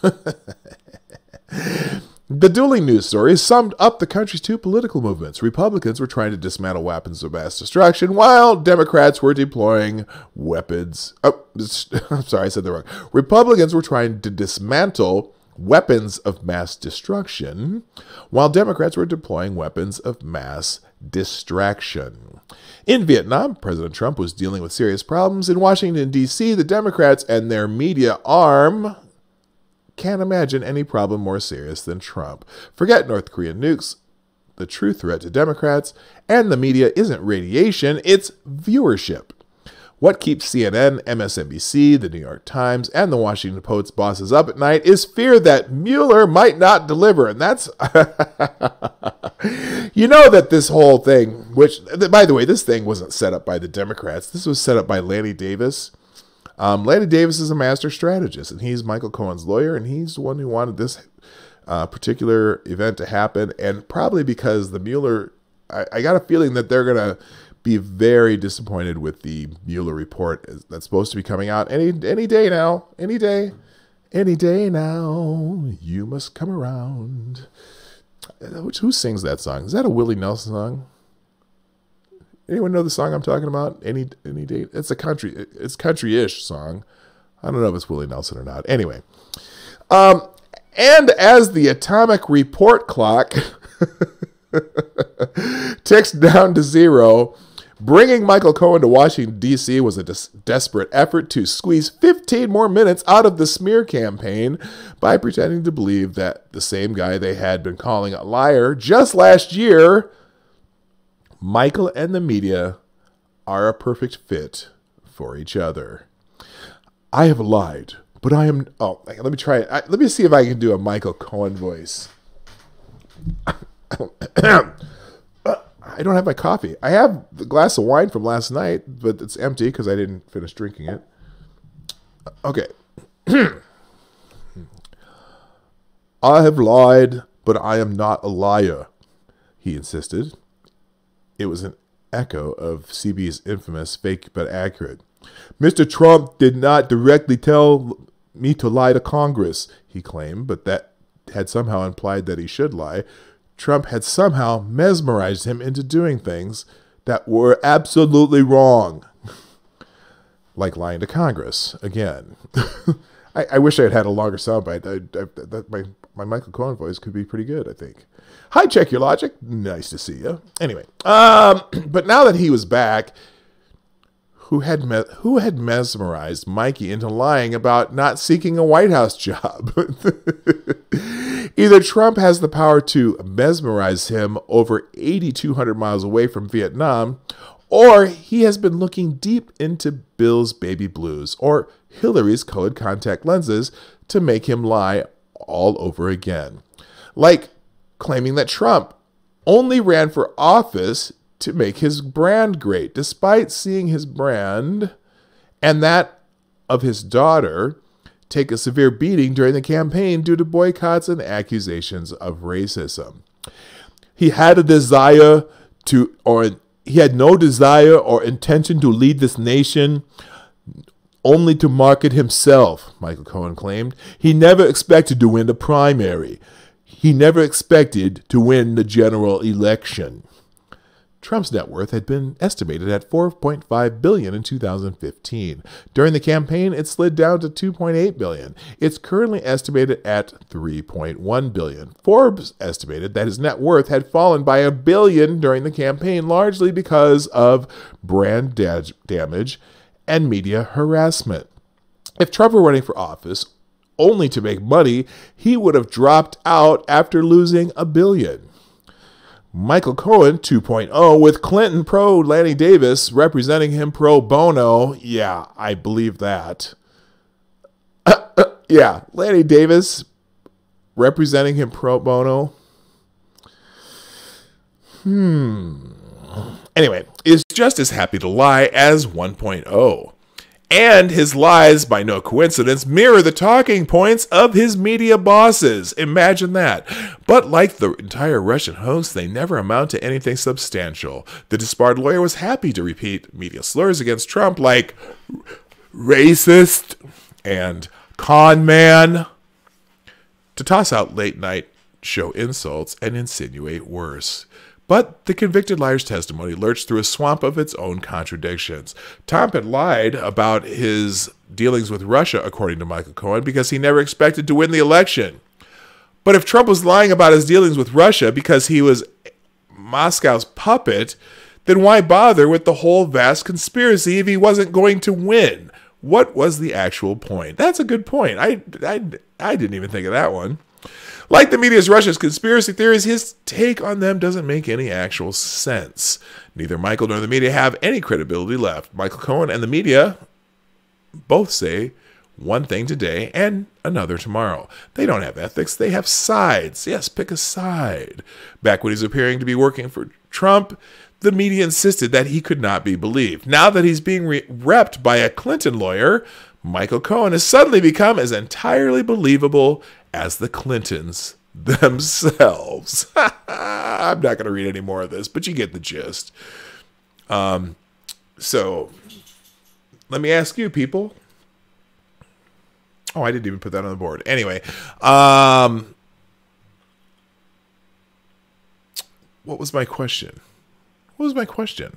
[SPEAKER 1] The dueling news stories summed up the country's two political movements. Republicans were trying to dismantle weapons of mass destruction, while Democrats were deploying weapons. Oh, I'm sorry, I said that wrong. Republicans were trying to dismantle weapons of mass destruction, while Democrats were deploying weapons of mass distraction. In Vietnam, President Trump was dealing with serious problems. In Washington, D.C., the Democrats and their media arm can't imagine any problem more serious than Trump. Forget North Korean nukes. The true threat to Democrats and the media isn't radiation, it's viewership. What keeps CNN, MSNBC, the New York Times, and the Washington Post bosses up at night is fear that Mueller might not deliver. And that's, that this whole thing, which, by the way, this thing wasn't set up by the Democrats. This was set up by Lanny Davis. Lanny Davis is a master strategist, and he's Michael Cohen's lawyer, and he's the one who wanted this particular event to happen. And probably because the Mueller, I got a feeling that they're going to be very disappointed with the Mueller report that's supposed to be coming out any day now. Any day now, you must come around. Who sings that song? Is that a Willie Nelson song? Anyone know the song I'm talking about? Any day? It's country-ish song. I don't know if it's Willie Nelson or not. Anyway, and as the atomic report clock ticks down to zero, bringing Michael Cohen to Washington, D.C. was a desperate effort to squeeze 15 more minutes out of the smear campaign by pretending to believe that the same guy they had been calling a liar just last year, Michael and the media, are a perfect fit for each other. I have lied, but I am... Oh, let me try it. Let me see if I can do a Michael Cohen voice. I don't have my coffee. I have the glass of wine from last night, but it's empty because I didn't finish drinking it. Okay. I have lied, but I am not a liar, he insisted. It was an echo of CB's infamous fake but accurate. Mr. Trump did not directly tell me to lie to Congress, he claimed, but that had somehow implied that he should lie. Trump had somehow mesmerized him into doing things that were absolutely wrong. Like lying to Congress, again. I wish I had had a longer soundbite. My Michael Cohen voice could be pretty good, I think. Hi, Check Your Logic. Nice to see you. Anyway, but now that he was back, who had mesmerized Mikey into lying about not seeking a White House job? Either Trump has the power to mesmerize him over 8,200 miles away from Vietnam, or he has been looking deep into Bill's baby blues or Hillary's colored contact lenses to make him lie all over again. Like claiming that Trump only ran for office to make his brand great, despite seeing his brand and that of his daughter take a severe beating during the campaign due to boycotts and accusations of racism. He had no desire or intention to lead this nation, only to market himself, Michael Cohen claimed. He never expected to win the primary. He never expected to win the general election. Trump's net worth had been estimated at $4.5 billion in 2015. During the campaign, it slid down to $2.8 billion. It's currently estimated at $3.1 billion. Forbes estimated that his net worth had fallen by $1 billion during the campaign, largely because of brand damage and media harassment. If Trump were running for office only to make money, he would have dropped out after losing $1 billion. Michael Cohen 2.0 with Clinton pro Lanny Davis representing him pro bono. Yeah, I believe that. Yeah, Lanny Davis representing him pro bono. Anyway, is just as happy to lie as 1.0. And his lies, by no coincidence, mirror the talking points of his media bosses. Imagine that. But like the entire Russian host, they never amount to anything substantial. The disbarred lawyer was happy to repeat media slurs against Trump like racist and con man, to toss out late night show insults and insinuate worse. But the convicted liar's testimony lurched through a swamp of its own contradictions. Trump had lied about his dealings with Russia, according to Michael Cohen, because he never expected to win the election. But if Trump was lying about his dealings with Russia because he was Moscow's puppet, then why bother with the whole vast conspiracy if he wasn't going to win? What was the actual point? That's a good point. I didn't even think of that one. Like the media's Russia's conspiracy theories, his take on them doesn't make any actual sense. Neither Michael nor the media have any credibility left. Michael Cohen and the media both say one thing today and another tomorrow. They don't have ethics. They have sides. Yes, pick a side. Back when he was appearing to be working for Trump, the media insisted that he could not be believed. Now that he's being repped by a Clinton lawyer, Michael Cohen has suddenly become as entirely believable as the Clintons themselves. I'm not going to read any more of this, but you get the gist. So let me ask you, people. Oh, I didn't even put that on the board. Anyway, what was my question? What was my question?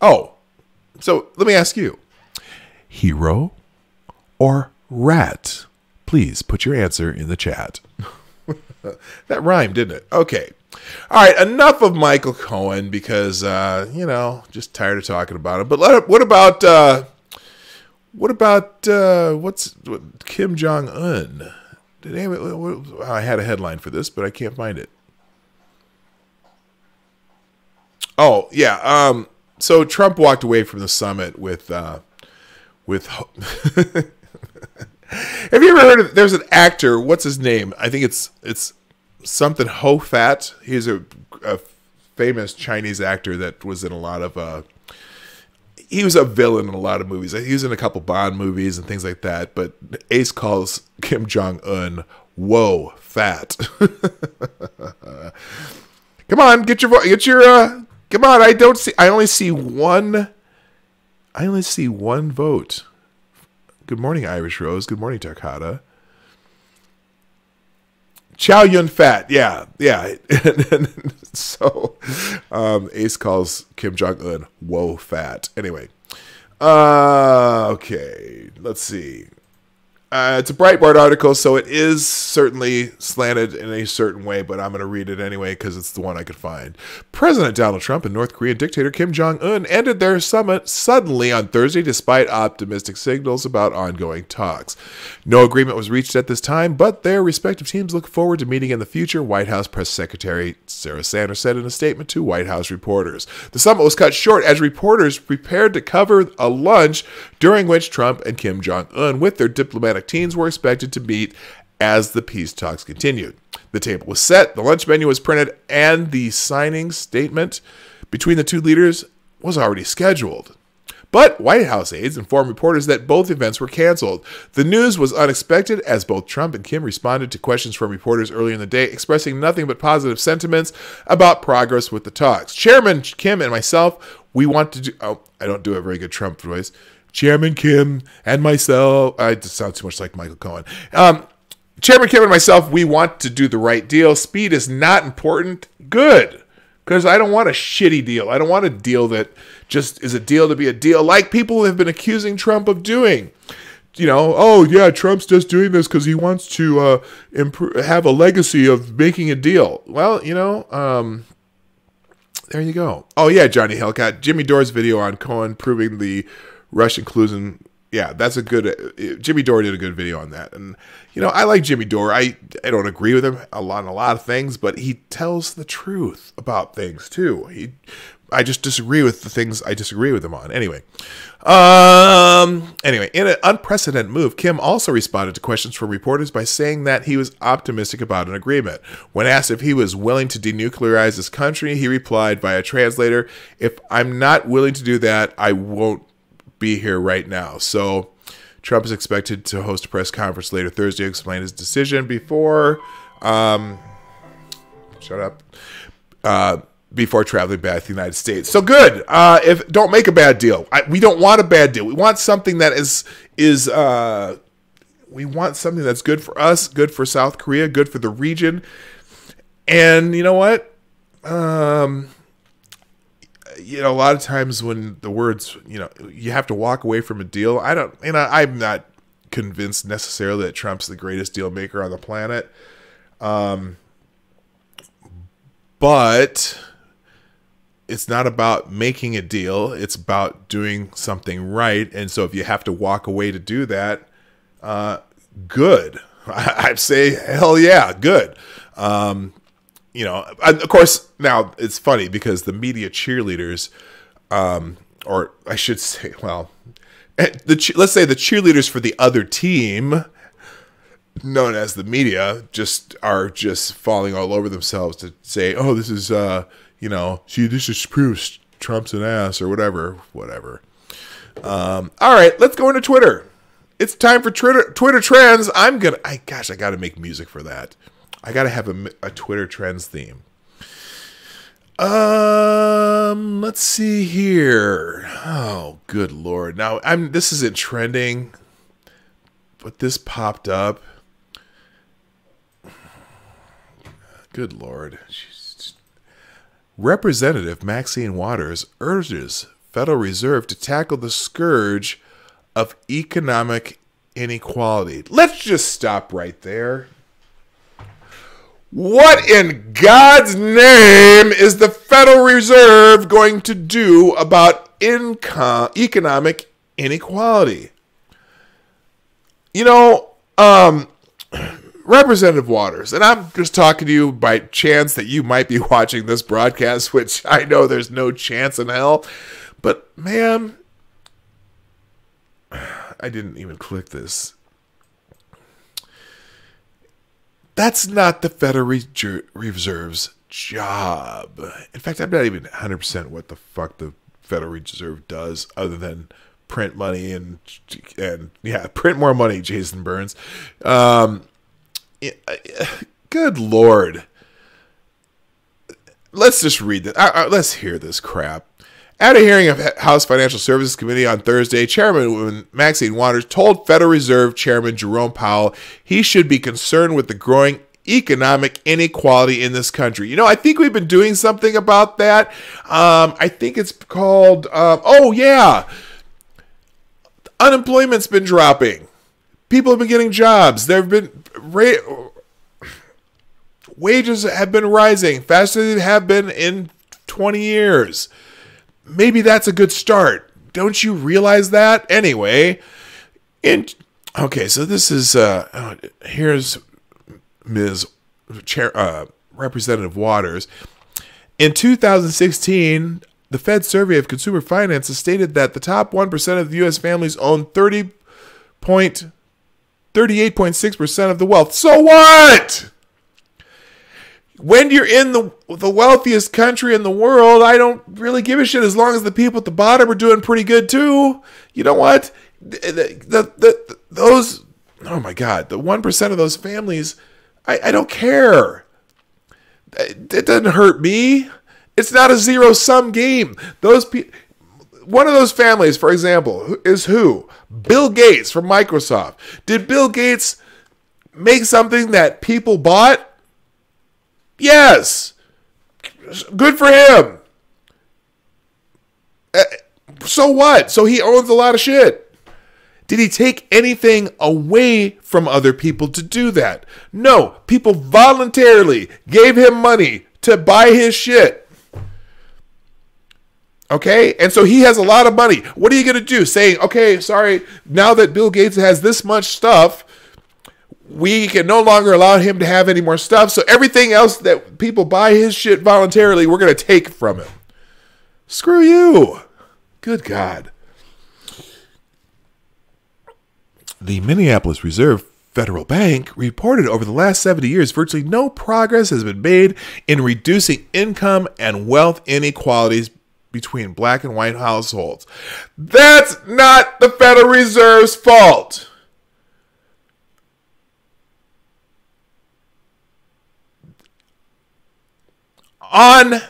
[SPEAKER 1] Oh, so let me ask you. Hero or rat? Please put your answer in the chat. That rhymed, didn't it? Okay. All right, enough of Michael Cohen because, just tired of talking about him. But what about Kim Jong-un? I had a headline for this, but I can't find it. Oh, yeah. So Trump walked away from the summit with have you ever heard of, there's an actor, what's his name? I think it's something Ho Fat. He's a famous Chinese actor that was in a lot of. He was a villain in a lot of movies. He was in a couple Bond movies and things like that. But Ace calls Kim Jong-un, "Whoa, fat." Come on, get your. Come on, I only see one vote. Good morning, Irish Rose. Good morning, Tarkata. Chow Yun Fat, yeah. So, Ace calls Kim Jong-un, "Whoa, fat." Anyway, okay, let's see. It's a Breitbart article, so it is certainly slanted in a certain way, but I'm going to read it anyway because it's the one I could find. President Donald Trump and North Korean dictator Kim Jong-un ended their summit suddenly on Thursday despite optimistic signals about ongoing talks. No agreement was reached at this time, but their respective teams look forward to meeting in the future, White House Press Secretary Sarah Sanders said in a statement to White House reporters. The summit was cut short as reporters prepared to cover a lunch during which Trump and Kim Jong-un, with their diplomatic teams, were expected to meet as the peace talks continued. The table was set, the lunch menu was printed, and the signing statement between the two leaders was already scheduled. But White House aides informed reporters that both events were canceled. The news was unexpected as both Trump and Kim responded to questions from reporters earlier in the day, expressing nothing but positive sentiments about progress with the talks. Chairman Kim and myself, we want to do... Oh, I don't do a very good Trump voice. Chairman Kim and myself, I just sound too much like Michael Cohen. Chairman Kim and myself, we want to do the right deal. Speed is not important. Good. Because I don't want a shitty deal. I don't want a deal that just is a deal to be a deal, like people have been accusing Trump of doing. You know, oh yeah, Trump's just doing this because he wants to have a legacy of making a deal. Well, you know, there you go. Oh yeah, Johnny Hellcat, Jimmy Dore's video on Cohen proving the Russian collusion. Yeah, that's a good. Jimmy Dore did a good video on that, and you know I like Jimmy Dore. I don't agree with him on a lot of things, but he tells the truth about things too. I just disagree with the things I disagree with him on. Anyway, in an unprecedented move, Kim also responded to questions from reporters by saying that he was optimistic about an agreement. When asked if he was willing to denuclearize his country, he replied via translator, "If I'm not willing to do that, I won't be here right now." So Trump is expected to host a press conference later Thursday to explain his decision before before traveling back to the United States. So good. If don't make a bad deal. We don't want a bad deal. We want something that we want something that's good for us, good for South Korea, good for the region. And you know what? You know, a lot of times when the words, you know, you have to walk away from a deal. I'm not convinced necessarily that Trump's the greatest deal maker on the planet. But it's not about making a deal. It's about doing something right. And so if you have to walk away to do that, good. I'd say, hell yeah, good. You know, of course, now it's funny because the media cheerleaders, or I should say, well, let's say the cheerleaders for the other team, known as the media, are just falling all over themselves to say, oh, this is, you know, see, this just proves Trump's an ass or whatever. All right, let's go into Twitter. It's time for Twitter trends. I got to make music for that. I got to have a Twitter trends theme. Let's see here. Oh, good Lord. Now, this isn't trending, but this popped up. Good Lord. Representative Maxine Waters urges Federal Reserve to tackle the scourge of economic inequality. Let's just stop right there. What in God's name is the Federal Reserve going to do about economic inequality? You know, Representative Waters, and I'm just talking to you by chance that you might be watching this broadcast, which I know there's no chance in hell, but ma'am, I didn't even click this. That's not the Federal Reserve's job. In fact, I'm not even 100% what the fuck the Federal Reserve does other than print money and yeah, print more money, Jason Burns. Good Lord. Let's just read this. Let's hear this crap. At a hearing of House Financial Services Committee on Thursday, Chairman Maxine Waters told Federal Reserve Chairman Jerome Powell he should be concerned with the growing economic inequality in this country. You know, I think we've been doing something about that. I think it's called, unemployment's been dropping. People have been getting jobs. There have been wages have been rising faster than they have been in 20 years. Maybe that's a good start. Don't you realize that? Anyway, okay, so this is here's Representative Waters. In 2016, the Fed survey of consumer finances stated that the top 1% of U.S. families own 38.6% of the wealth. So what? When you're in the wealthiest country in the world, I don't really give a shit as long as the people at the bottom are doing pretty good too. You know what? Those, oh my God, the 1% of those families, I don't care. It doesn't hurt me. It's not a zero-sum game. One of those families, for example, is who? Bill Gates from Microsoft. Did Bill Gates make something that people bought? Yes. Good for him. So what? So he owns a lot of shit. Did he take anything away from other people to do that? No. People voluntarily gave him money to buy his shit. Okay? And so he has a lot of money. What are you going to do? Saying, okay, sorry, now that Bill Gates has this much stuff, we can no longer allow him to have any more stuff. So everything else that people buy his shit voluntarily, we're going to take from him. Screw you. Good God. The Minneapolis Reserve Federal Bank reported over the last 70 years, virtually no progress has been made in reducing income and wealth inequalities between black and white households. That's not the Federal Reserve's fault. On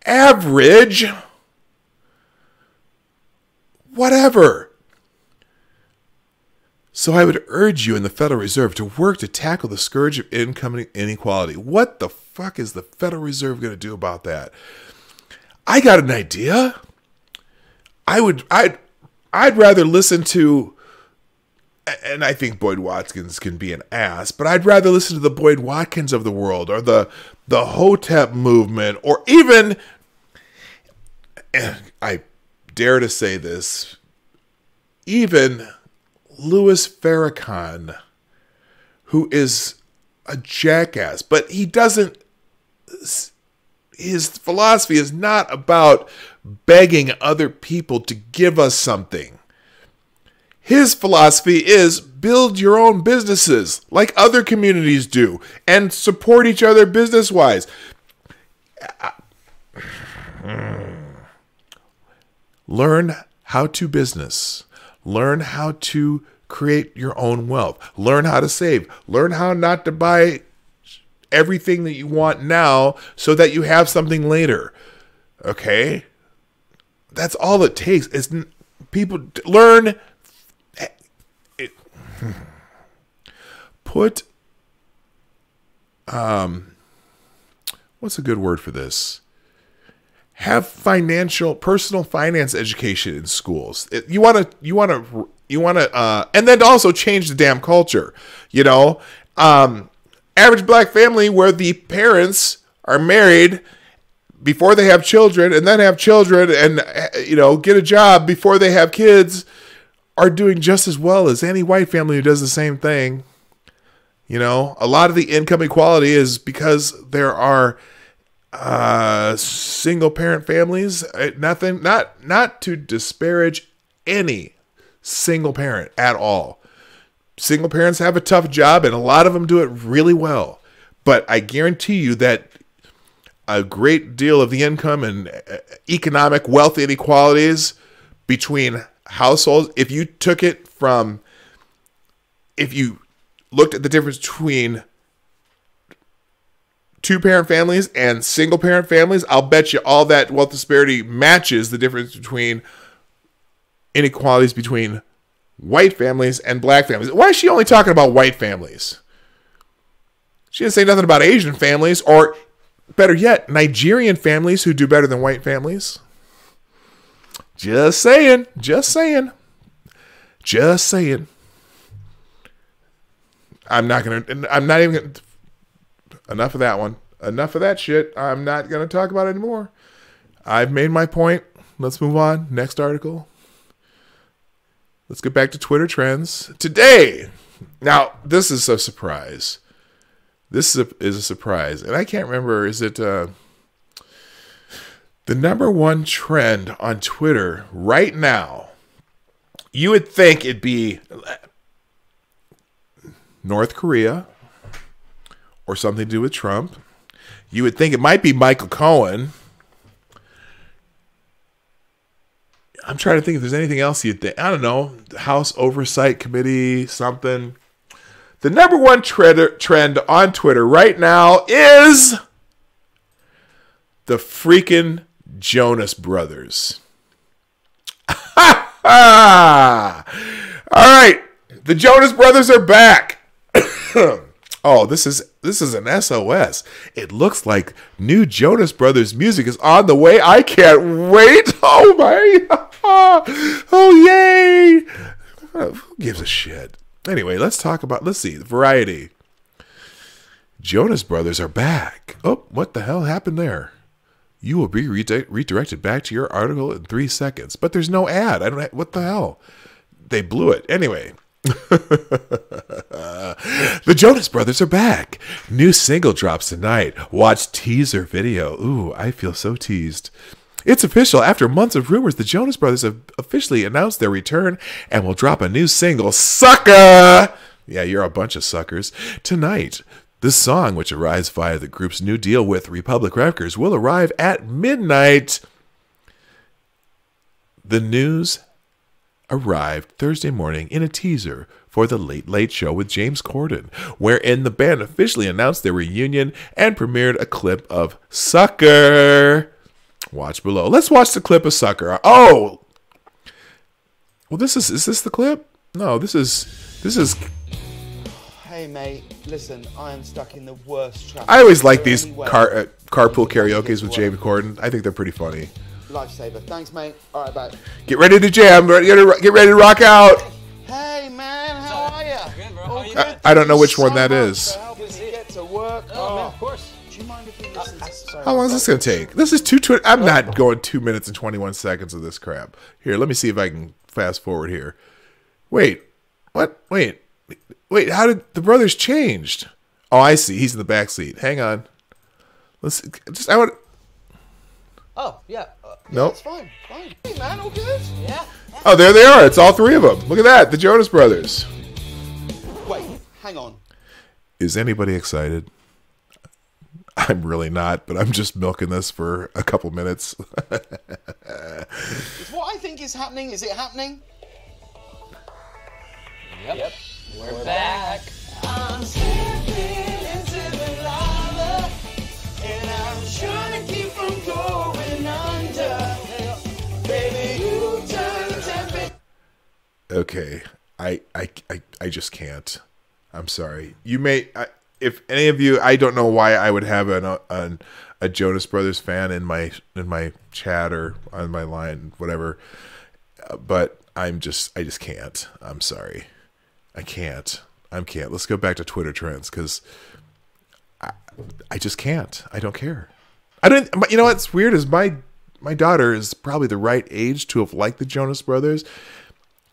[SPEAKER 1] average, whatever. So I would urge you in the Federal Reserve to work to tackle the scourge of income inequality. What the fuck is the Federal Reserve going to do about that? I got an idea. I'd rather listen to, and I think Boyd Watkins can be an ass, but I'd rather listen to the Boyd Watkins of the world, or the Hotep movement, or even, and I dare to say this, even Louis Farrakhan, who is a jackass, but he doesn't, his philosophy is not about begging other people to give us something. His philosophy is build your own businesses like other communities do and support each other business-wise. Learn how to business. Learn how to create your own wealth. Learn how to save. Learn how not to buy everything that you want now so that you have something later. Okay? That's all it takes. Is people learn. Put what's a good word for this? Have personal finance education in schools. You want to, and then also change the damn culture. You know, average black family where the parents are married before they have children, and then have children, and get a job before they have kids, are doing just as well as any white family who does the same thing. You know, a lot of the income equality is because there are single parent families. Not to disparage any single parent at all. single parents have a tough job, and a lot of them do it really well. But I guarantee you that a great deal of the income and economic wealth inequalities between households, if you looked at the difference between two-parent families and single-parent families, I'll bet you all that wealth disparity matches the difference between inequalities between white families and black families. Why is she only talking about white families? She didn't say nothing about Asian families, or better yet, Nigerian families who do better than white families. Just saying. Just saying. Just saying. I'm not even gonna, enough of that one. Enough of that shit. I'm not going to talk about it anymore. I've made my point. Let's move on. Next article. Let's get back to Twitter trends. Today. Now, this is a surprise. This is a surprise. And I can't remember, is it the number one trend on Twitter right now? You would think it'd be North Korea or something to do with Trump. You would think it might be Michael Cohen. I'm trying to think if there's anything else you'd think. I don't know. House Oversight Committee, something. The number one trend on Twitter right now is the freaking Jonas Brothers. All right. The Jonas Brothers are back. Oh, this is an SOS. It looks like new Jonas Brothers music is on the way. I can't wait. Oh my. Oh yay. Who gives a shit? Anyway, let's see. Variety. Jonas Brothers are back. Oh, what the hell happened there? You will be redirected back to your article in 3 seconds. But there's no ad. What the hell? They blew it. Anyway. The Jonas Brothers are back. New single drops tonight. Watch teaser video. Ooh, I feel so teased. It's official. After months of rumors, the Jonas Brothers have officially announced their return and will drop a new single, Sucker! Yeah, you're a bunch of suckers. Tonight, the song, which arrives via the group's new deal with Republic Records, will arrive at midnight. The news arrived Thursday morning in a teaser for The Late Late Show with James Corden, wherein the band officially announced their reunion and premiered a clip of Sucker. Watch below. Let's watch the clip of Sucker. Oh! Well, is this the clip? No, this is...
[SPEAKER 5] Hey, mate, listen, I am stuck in the worst traffic.
[SPEAKER 1] I always like these carpool karaokes with James Corden. I think they're pretty funny.
[SPEAKER 5] Lifesaver. Thanks, mate. All right, bye.
[SPEAKER 1] Get ready to jam. Get ready to rock out.
[SPEAKER 5] Hey, man, how are you?
[SPEAKER 6] Good, bro. How you doing?
[SPEAKER 1] I don't know which one that is.
[SPEAKER 5] Helping me get to work.
[SPEAKER 6] Oh, man, of course.
[SPEAKER 5] Do you mind if we listen to... Sorry,
[SPEAKER 1] How long is this going to take? This is I'm not going 2 minutes and 21 seconds of this crap. Here, let me see if I can fast forward here. Wait. What? Wait, how did the brothers changed? Oh, I see. He's in the back seat. Hang on.
[SPEAKER 6] Oh, yeah.
[SPEAKER 1] Nope.
[SPEAKER 5] It's fine. Hey, man, all good?
[SPEAKER 6] Yeah.
[SPEAKER 1] Oh, there they are. It's all three of them. Look at that. The Jonas Brothers.
[SPEAKER 5] Wait, hang on.
[SPEAKER 1] Is anybody excited? I'm really not, but I'm just milking this for a couple minutes.
[SPEAKER 5] Is what I think is happening, is it happening?
[SPEAKER 6] Yep. We're back.
[SPEAKER 5] I'm stepping into the lava, and I'm trying to keep from going under. Baby, you turn temperature.
[SPEAKER 1] Okay, I just can't. I'm sorry. You may, if any of you, I don't know why I would have a Jonas Brothers fan in my chat or on my line, whatever. But I just can't. I'm sorry. I can't. Let's go back to Twitter trends because I just can't. I don't care. But you know what's weird is my daughter is probably the right age to have liked the Jonas Brothers,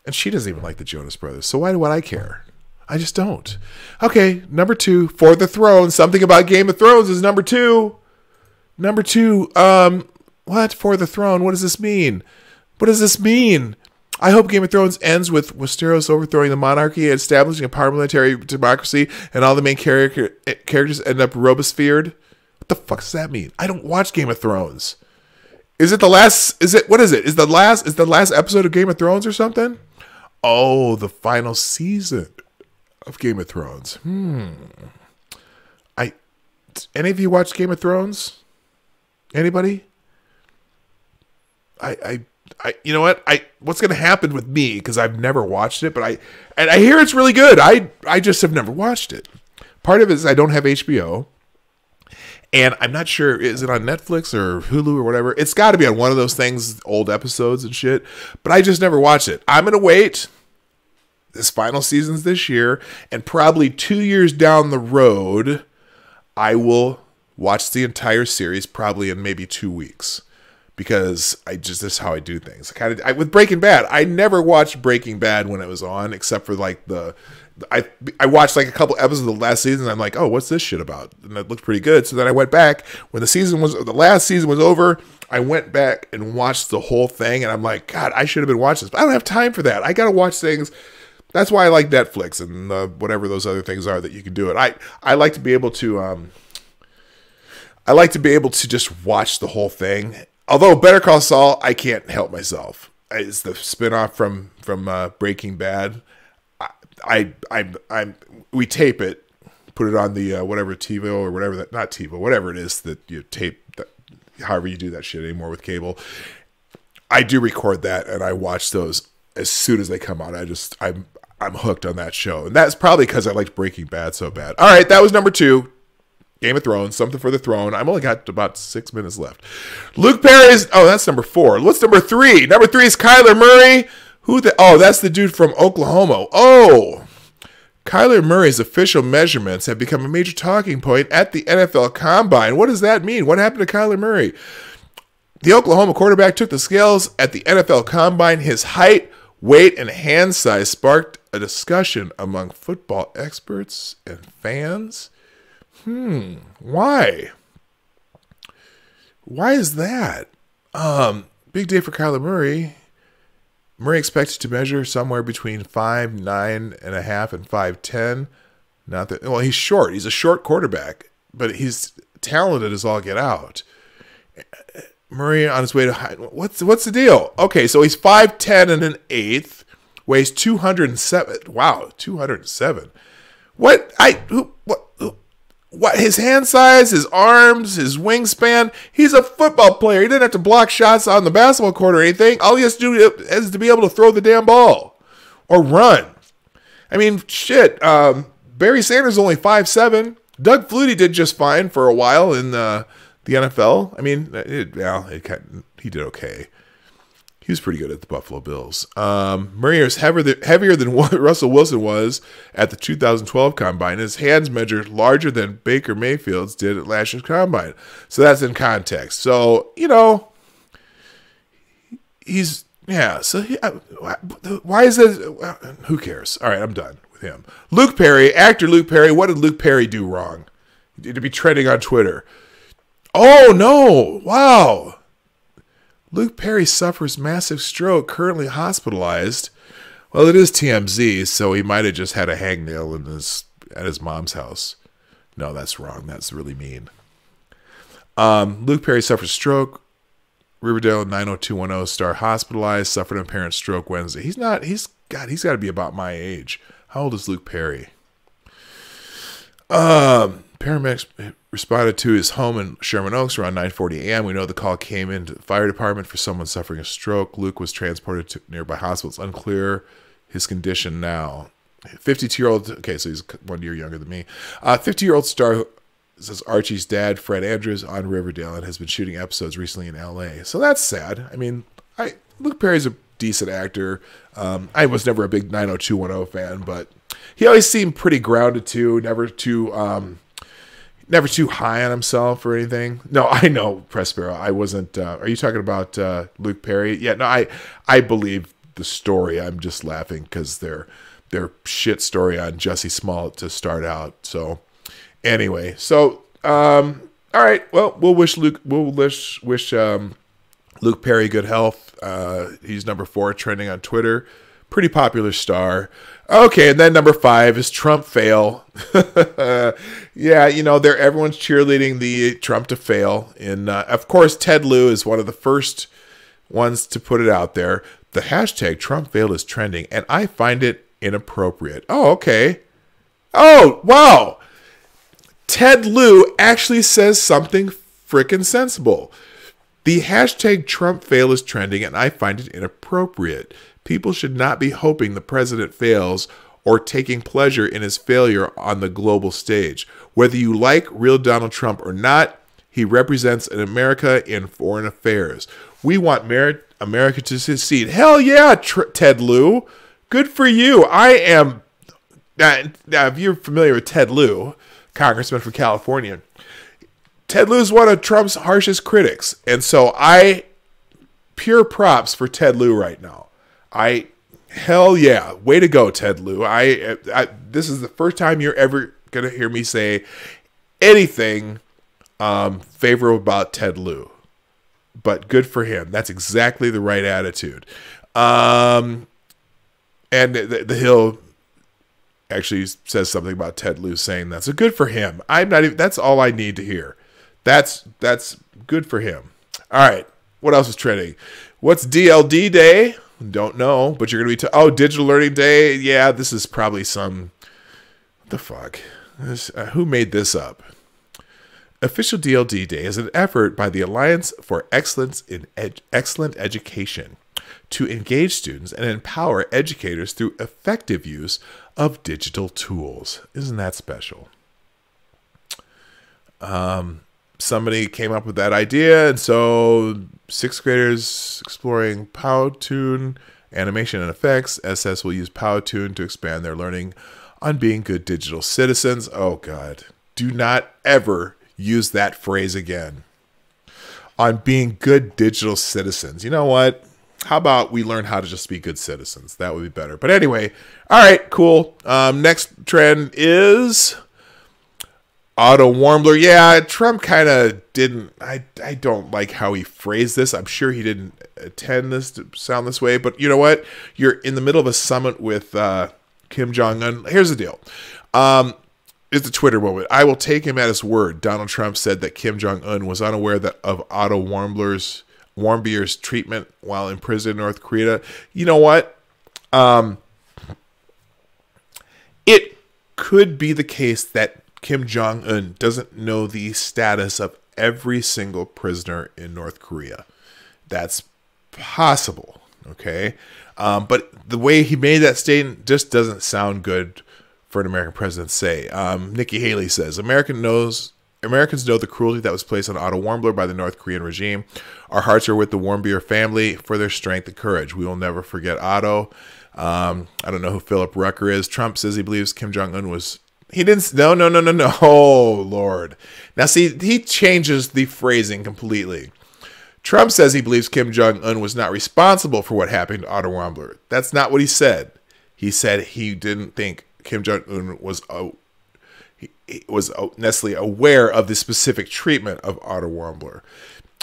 [SPEAKER 1] and she doesn't even like the Jonas Brothers. So why would I care? I just don't. Okay, number 2, For the Throne. Something about Game of Thrones is number 2. Number 2. What? For the Throne? What does this mean? What does this mean? I hope Game of Thrones ends with Westeros overthrowing the monarchy and establishing a parliamentary democracy, and all the main characters end up robesphered. What the fuck does that mean? I don't watch Game of Thrones. Is it the last? What is it? Is the last episode of Game of Thrones or something? Oh, the final season of Game of Thrones. Any of you watch Game of Thrones? Anybody? You know what? What's going to happen with me, because I've never watched it, but I hear it's really good. I just have never watched it. Part of it is I don't have HBO, and I'm not sure, is it on Netflix or Hulu or whatever? It's got to be on one of those things, old episodes and shit, but I just never watched it. I'm going to wait. This final season's this year, and probably 2 years down the road, I will watch the entire series, probably in maybe 2 weeks, because this is how I do things. With Breaking Bad, I never watched Breaking Bad when it was on, except for like I watched like a couple episodes of the last season, and I'm like, oh, what's this shit about? And it looked pretty good. So then I went back when the last season was over. I went back and watched the whole thing, and I'm like, God, I should have been watching this, but I don't have time for that. I got to watch things. That's why I like Netflix and whatever those other things are that you can do it. I like to be able to just watch the whole thing. Although Better Call Saul, I can't help myself. It's the spinoff from Breaking Bad. We tape it, put it on the whatever TiVo or whatever that, not TiVo, whatever it is that you tape. However you do that shit anymore with cable. I do record that, and I watch those as soon as they come out. I'm hooked on that show. And that's probably because I liked Breaking Bad so bad. All right, that was number 2. Game of Thrones, something for the throne. I've only got about 6 minutes left. Luke Perry's, that's number 4. What's number 3? Number 3 is Kyler Murray. That's the dude from Oklahoma. Oh, Kyler Murray's official measurements have become a major talking point at the NFL Combine. What does that mean? What happened to Kyler Murray? The Oklahoma quarterback took the scales at the NFL Combine. His height, weight, and hand size sparked a discussion among football experts and fans. Why? Why is that? Big day for Kyler Murray. Murray expected to measure somewhere between 5'9.5" and 5'10". He's short. He's a short quarterback, but he's talented as all get out. Murray on his way to high. What's the deal? Okay, so he's 5'10" and an eighth, weighs 207. Wow, 207. What? His hand size, his arms, his wingspan. He's a football player. He didn't have to block shots on the basketball court or anything. All he has to do is to be able to throw the damn ball or run. I mean, shit. Barry Sanders is only 5'7". Doug Flutie did just fine for a while in the NFL. I mean, he did okay. He was pretty good at the Buffalo Bills. Murray is heavier than what Russell Wilson was at the 2012 Combine. His hands measured larger than Baker Mayfield's did at last year's Combine. So that's in context. So, why is this? Who cares? All right, I'm done with him. Luke Perry, actor Luke Perry. What did Luke Perry do wrong? To be trending on Twitter. Oh, no. Wow. Luke Perry suffers massive stroke, currently hospitalized. Well, it is TMZ, so he might have just had a hangnail at his mom's house. No, that's wrong. That's really mean. Luke Perry suffers stroke. Riverdale 90210 star hospitalized, suffered an apparent stroke Wednesday. He's got to be about my age. How old is Luke Perry? Paramedics responded to his home in Sherman Oaks around 9:40 a.m. We know the call came into the fire department for someone suffering a stroke. Luke was transported to nearby hospital. It's unclear his condition now. 52-year-old, okay, so he's 1 year younger than me. 50-year-old star, says Archie's dad, Fred Andrews, on Riverdale and has been shooting episodes recently in L.A. So that's sad. I mean, Luke Perry's a decent actor. I was never a big 90210 fan, but he always seemed pretty grounded too, never too high on himself or anything. No, I know, Prespero. I wasn't. Are you talking about Luke Perry? Yeah, no, I believe the story. I'm just laughing because their shit story on Jussie Smollett to start out. So anyway, all right. Well, we'll wish Luke Luke Perry, good health. He's number 4 trending on Twitter. Pretty popular star. Okay, and then number 5 is Trump fail. Yeah, you know, everyone's cheerleading the Trump to fail. And of course, Ted Lieu is one of the first ones to put it out there. The hashtag Trump failed is trending, and I find it inappropriate. Oh, okay. Oh, wow. Ted Lieu actually says something frickin' sensible. The hashtag Trump fail is trending, and I find it inappropriate. People should not be hoping the president fails or taking pleasure in his failure on the global stage. Whether you like real Donald Trump or not, he represents an America in foreign affairs. We want America to succeed. Hell yeah, Ted Lieu. Good for you. I am... Now, if you're familiar with Ted Lieu, congressman from California, Ted Lieu is one of Trump's harshest critics. And so pure props for Ted Lieu right now. Hell yeah. Way to go, Ted Lieu. This is the first time you're ever going to hear me say anything favorable about Ted Lieu. But good for him. That's exactly the right attitude. And the Hill actually says something about Ted Lieu saying that. So good for him. That's all I need to hear. That's good for him. All right. What else is trending? What's DLD Day? Don't know, but you're going to be Digital Learning Day. Yeah, this is probably what the fuck? Who made this up? Official DLD Day is an effort by the Alliance for Excellence in Excellent Education to engage students and empower educators through effective use of digital tools. Isn't that special? Somebody came up with that idea, and so 6th graders exploring Powtoon animation and effects. SS will use Powtoon to expand their learning on being good digital citizens. Oh God, do not ever use that phrase again. On being good digital citizens. You know what? How about we learn how to just be good citizens? That would be better. But anyway, all right, cool. Next trend is Otto Warmbier. Yeah, Trump kind of didn't. I don't like how he phrased this. I'm sure he didn't intend this to sound this way. But you know what? You're in the middle of a summit with Kim Jong-un. Here's the deal. It's a Twitter moment. I will take him at his word. Donald Trump said that Kim Jong-un was unaware of Otto Warmbier's treatment while in prison in North Korea. You know what? It could be the case that Kim Jong-un doesn't know the status of every single prisoner in North Korea. That's possible, okay? But the way he made that statement just doesn't sound good for an American president to say. Nikki Haley says, Americans know the cruelty that was placed on Otto Warmbier by the North Korean regime. Our hearts are with the Warmbier family for their strength and courage. We will never forget Otto. I don't know who Philip Rucker is. Trump says he believes Kim Jong-un was... He didn't... No. Oh, Lord. Now, see, he changes the phrasing completely. Trump says he believes Kim Jong-un was not responsible for what happened to Otto Warmbier. That's not what he said. He said he didn't think Kim Jong-un was necessarily aware of the specific treatment of Otto Warmbier.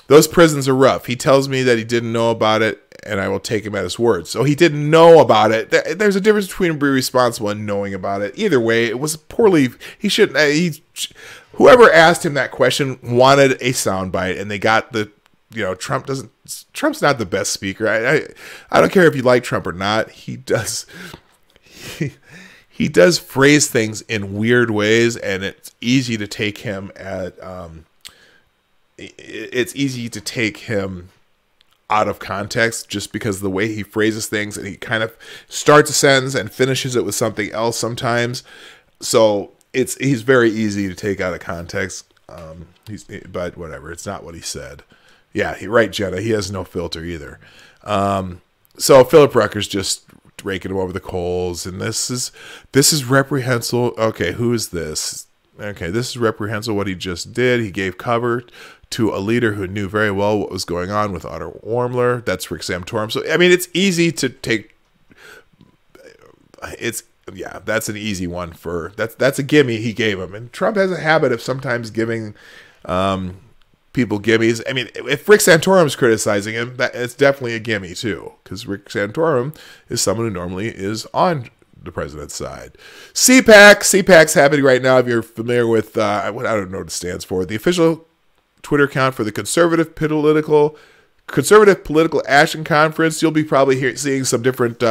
[SPEAKER 1] Those prisons are rough. He tells me that he didn't know about it, and I will take him at his word. So he didn't know about it. There's a difference between being responsible and knowing about it. Either way, it was poorly. He shouldn't. Whoever asked him that question wanted a soundbite, and they got the. You know, Trump's not the best speaker. I don't care if you like Trump or not. He does. He does phrase things in weird ways, and it's easy to take him at. It's easy to take him out of context just because of the way he phrases things, and he kind of starts a sentence and finishes it with something else sometimes. So he's very easy to take out of context. But whatever, it's not what he said. Yeah, right, Jenna. He has no filter either. So Philip Rucker's just raking him over the coals, and this is reprehensible. Okay, who is this? Okay, this is reprehensible what he just did. He gave cover to a leader who knew very well what was going on with Otto Warmbier. That's Rick Santorum. So I mean, it's easy to take. That's an easy one for that's a gimme he gave him. And Trump has a habit of sometimes giving people gimmies. I mean, if Rick Santorum's criticizing him, it's definitely a gimme too, because Rick Santorum is someone who normally is on the president's side. CPAC's happening right now. If you're familiar with, I don't know what it stands for, the official Twitter account for the Conservative Political Action Conference. You'll be probably seeing some different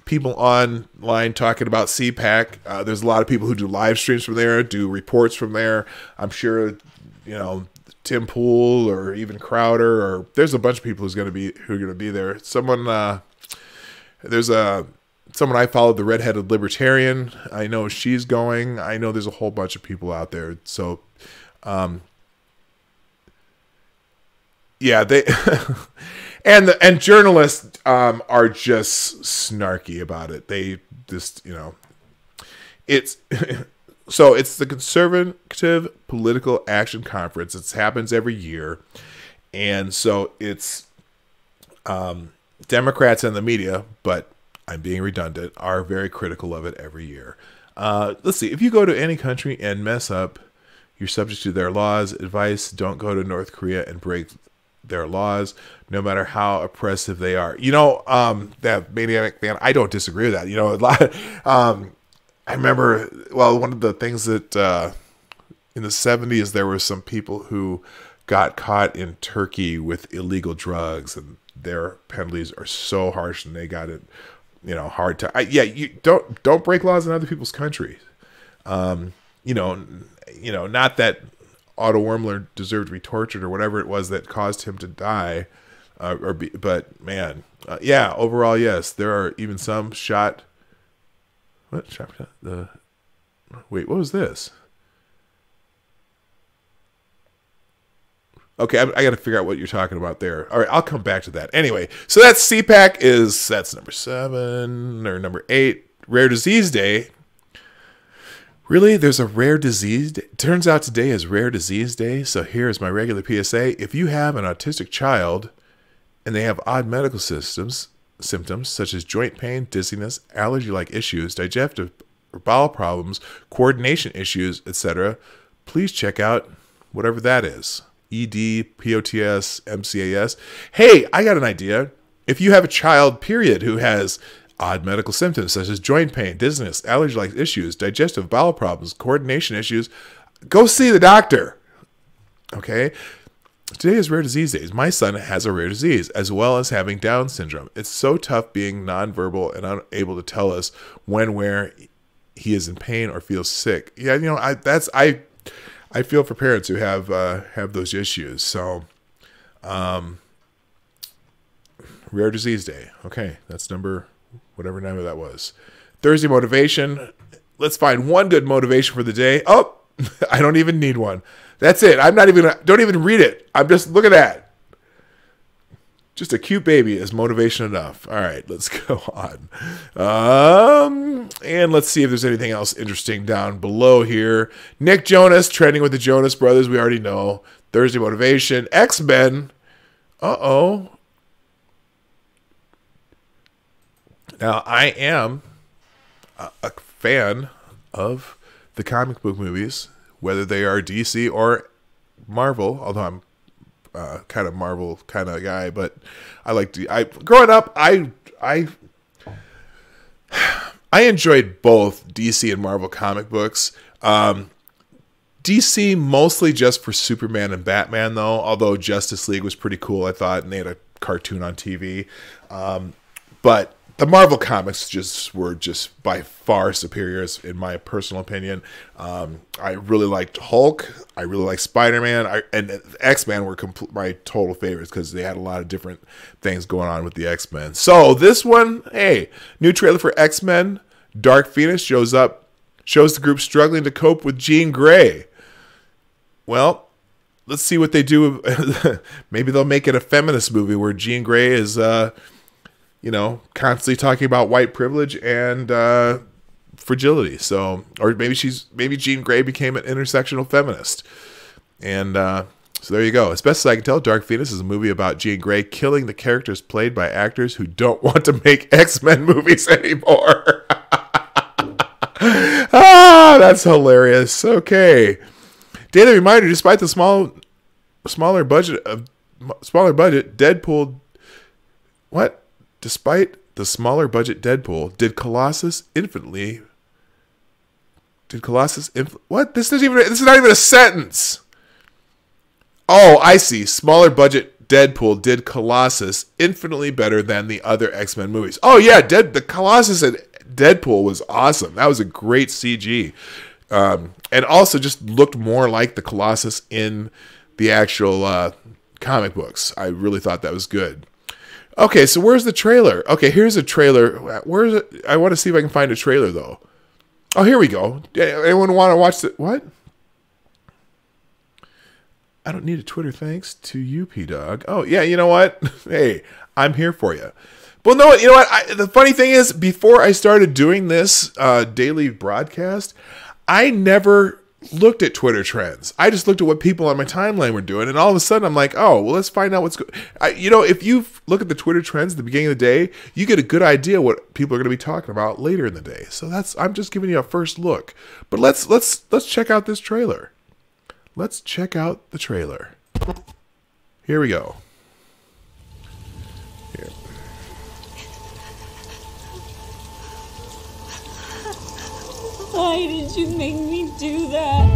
[SPEAKER 1] people online talking about CPAC. There's a lot of people who do live streams from there, do reports from there. I'm sure, Tim Pool or even Crowder, or there's a bunch of people who are going to be there. Someone I followed, the redheaded libertarian. I know she's going. I know there's a whole bunch of people out there. So, yeah, they and journalists are just snarky about it. They just, it's so it's the Conservative Political Action Conference. It happens every year, and so it's Democrats and the media, but I'm being redundant, are very critical of it every year. Let's see. If you go to any country and mess up, you're subject to their laws. Advice: don't go to North Korea and break their laws, no matter how oppressive they are. That Maniac Man, I don't disagree with that. A lot. I remember, one of the things that in the 70s, there were some people who got caught in Turkey with illegal drugs, and their penalties are so harsh, and they got it, hard to. You don't break laws in other people's countries. Not that Otto Warmler deserved to be tortured or whatever it was that caused him to die, but man, overall, yes, there are even some shot. What shot? Wait, what was this? Okay, I got to figure out what you're talking about there. All right, I'll come back to that. Anyway, so that's CPAC that's number 7 or number 8. Rare Disease Day. Really? There's a rare disease day? Turns out today is Rare Disease Day. So here's my regular PSA. If you have an autistic child and they have odd medical symptoms such as joint pain, dizziness, allergy-like issues, digestive or bowel problems, coordination issues, etc., please check out whatever that is. ED, POTS, MCAS. Hey, I got an idea. If you have a child, period, who has odd medical symptoms such as joint pain, dizziness, allergy-like issues, digestive bowel problems, coordination issues, go see the doctor. Okay? Today is Rare Disease Days. My son has a rare disease, as well as having Down syndrome. It's so tough being nonverbal and unable to tell us where he is in pain or feels sick. Yeah, I feel for parents who have those issues. So, Rare Disease Day. Okay, that's whatever number that was. Thursday motivation. Let's find one good motivation for the day. Oh, I don't even need one. That's it. Don't even read it. I'm just, look at that. Just a cute baby is motivation enough. All right, let's go on. And let's see if there's anything else interesting down below here. Nick Jonas trending with the Jonas Brothers. We already know. Thursday motivation. X-Men. Uh-oh. Now, I am a fan of the comic book movies, whether they are DC or Marvel, although I'm kind of Marvel kind of guy, but growing up, I enjoyed both DC and Marvel comic books. DC mostly just for Superman and Batman, though, although Justice League was pretty cool, I thought, and they had a cartoon on TV. But the Marvel comics were just by far superior, in my personal opinion. I really liked Hulk. I really liked Spider-Man. And X-Men were my total favorites because they had a lot of different things going on with the X-Men. So this one, hey, new trailer for X-Men. Dark Phoenix shows up, shows the group struggling to cope with Jean Grey. Well, let's see what they do. Maybe they'll make it a feminist movie where Jean Grey is... constantly talking about white privilege and fragility. So, or maybe Jean Grey became an intersectional feminist. And so there you go. As best as I can tell, Dark Phoenix is a movie about Jean Grey killing the characters played by actors who don't want to make X-Men movies anymore. That's hilarious. Okay. Daily reminder, despite the small smaller budget, Deadpool. What? Despite the smaller budget Deadpool, did Colossus infinitely? What? This is not even a sentence. Oh, I see. Smaller budget Deadpool did Colossus infinitely better than the other X-Men movies. Oh yeah, the Colossus and Deadpool was awesome. That was a great CG. And also just looked more like the Colossus in the actual comic books. I really thought that was good. Okay, so where's the trailer? Okay, here's a trailer. Where is it? I want to see if I can find a trailer, though. Oh, here we go. Anyone want to watch the... What? I don't need a Twitter thanks to you, P-Dog. Oh, yeah, you know what? Hey, I'm here for you. Well, no, you know what? The funny thing is, before I started doing this daily broadcast, I never looked at Twitter trends. I just looked at what people on my timeline were doing, and all of a sudden I'm like, oh, well, let's find out what's going on. You know, if you look at the Twitter trends at the beginning of the day, you get a good idea what people are going to be talking about later in the day. So I'm just giving you a first look. But let's check out this trailer. Let's check out the trailer. Here we go. Here.
[SPEAKER 7] Why did you make me do that?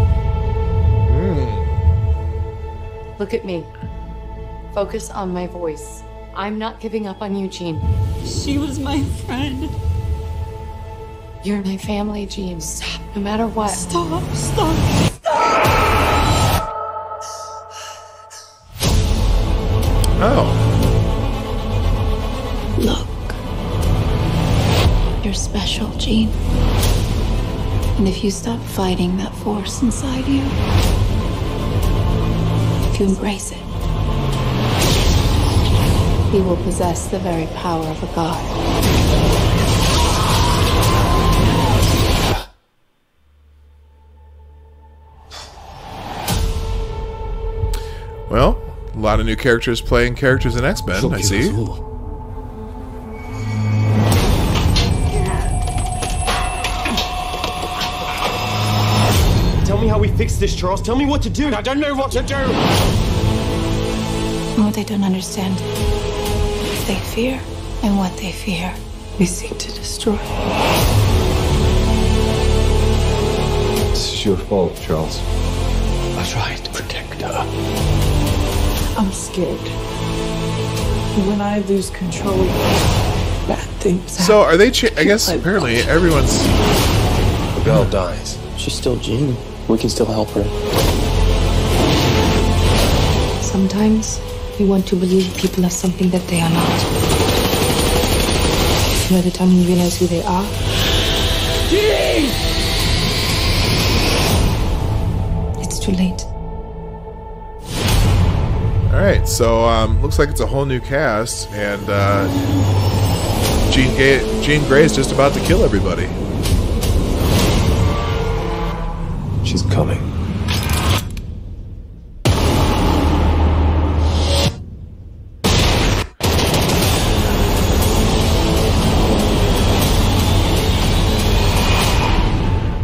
[SPEAKER 8] Look at me. Focus on my voice. I'm not giving up on you, Jean.
[SPEAKER 7] She was my friend.
[SPEAKER 8] You're my family, Jean. Stop, no matter what.
[SPEAKER 7] Stop.
[SPEAKER 1] Oh.
[SPEAKER 7] Look. You're special, Jean. And if you stop fighting that force inside you, if you embrace it, you will possess the very power of a god.
[SPEAKER 1] Well, a lot of new characters playing characters in X-Men, I see.
[SPEAKER 9] Tell me how we fix this, Charles. Tell me what to do. I don't know what to do.
[SPEAKER 7] And what they don't understand is they fear, and what they fear, we seek to destroy.
[SPEAKER 9] This is your fault, Charles. I tried to protect her.
[SPEAKER 7] I'm scared. When I lose control, bad things happen.
[SPEAKER 1] So are they? I guess apparently everyone's.
[SPEAKER 9] The girl dies.
[SPEAKER 6] She's still Jean. We can still help her.
[SPEAKER 7] Sometimes we want to believe people are something that they are not. And by the time you realize who they are, it's too late.
[SPEAKER 1] All right, so looks like it's a whole new cast, and Jean Grey is just about to kill everybody.
[SPEAKER 9] She's coming.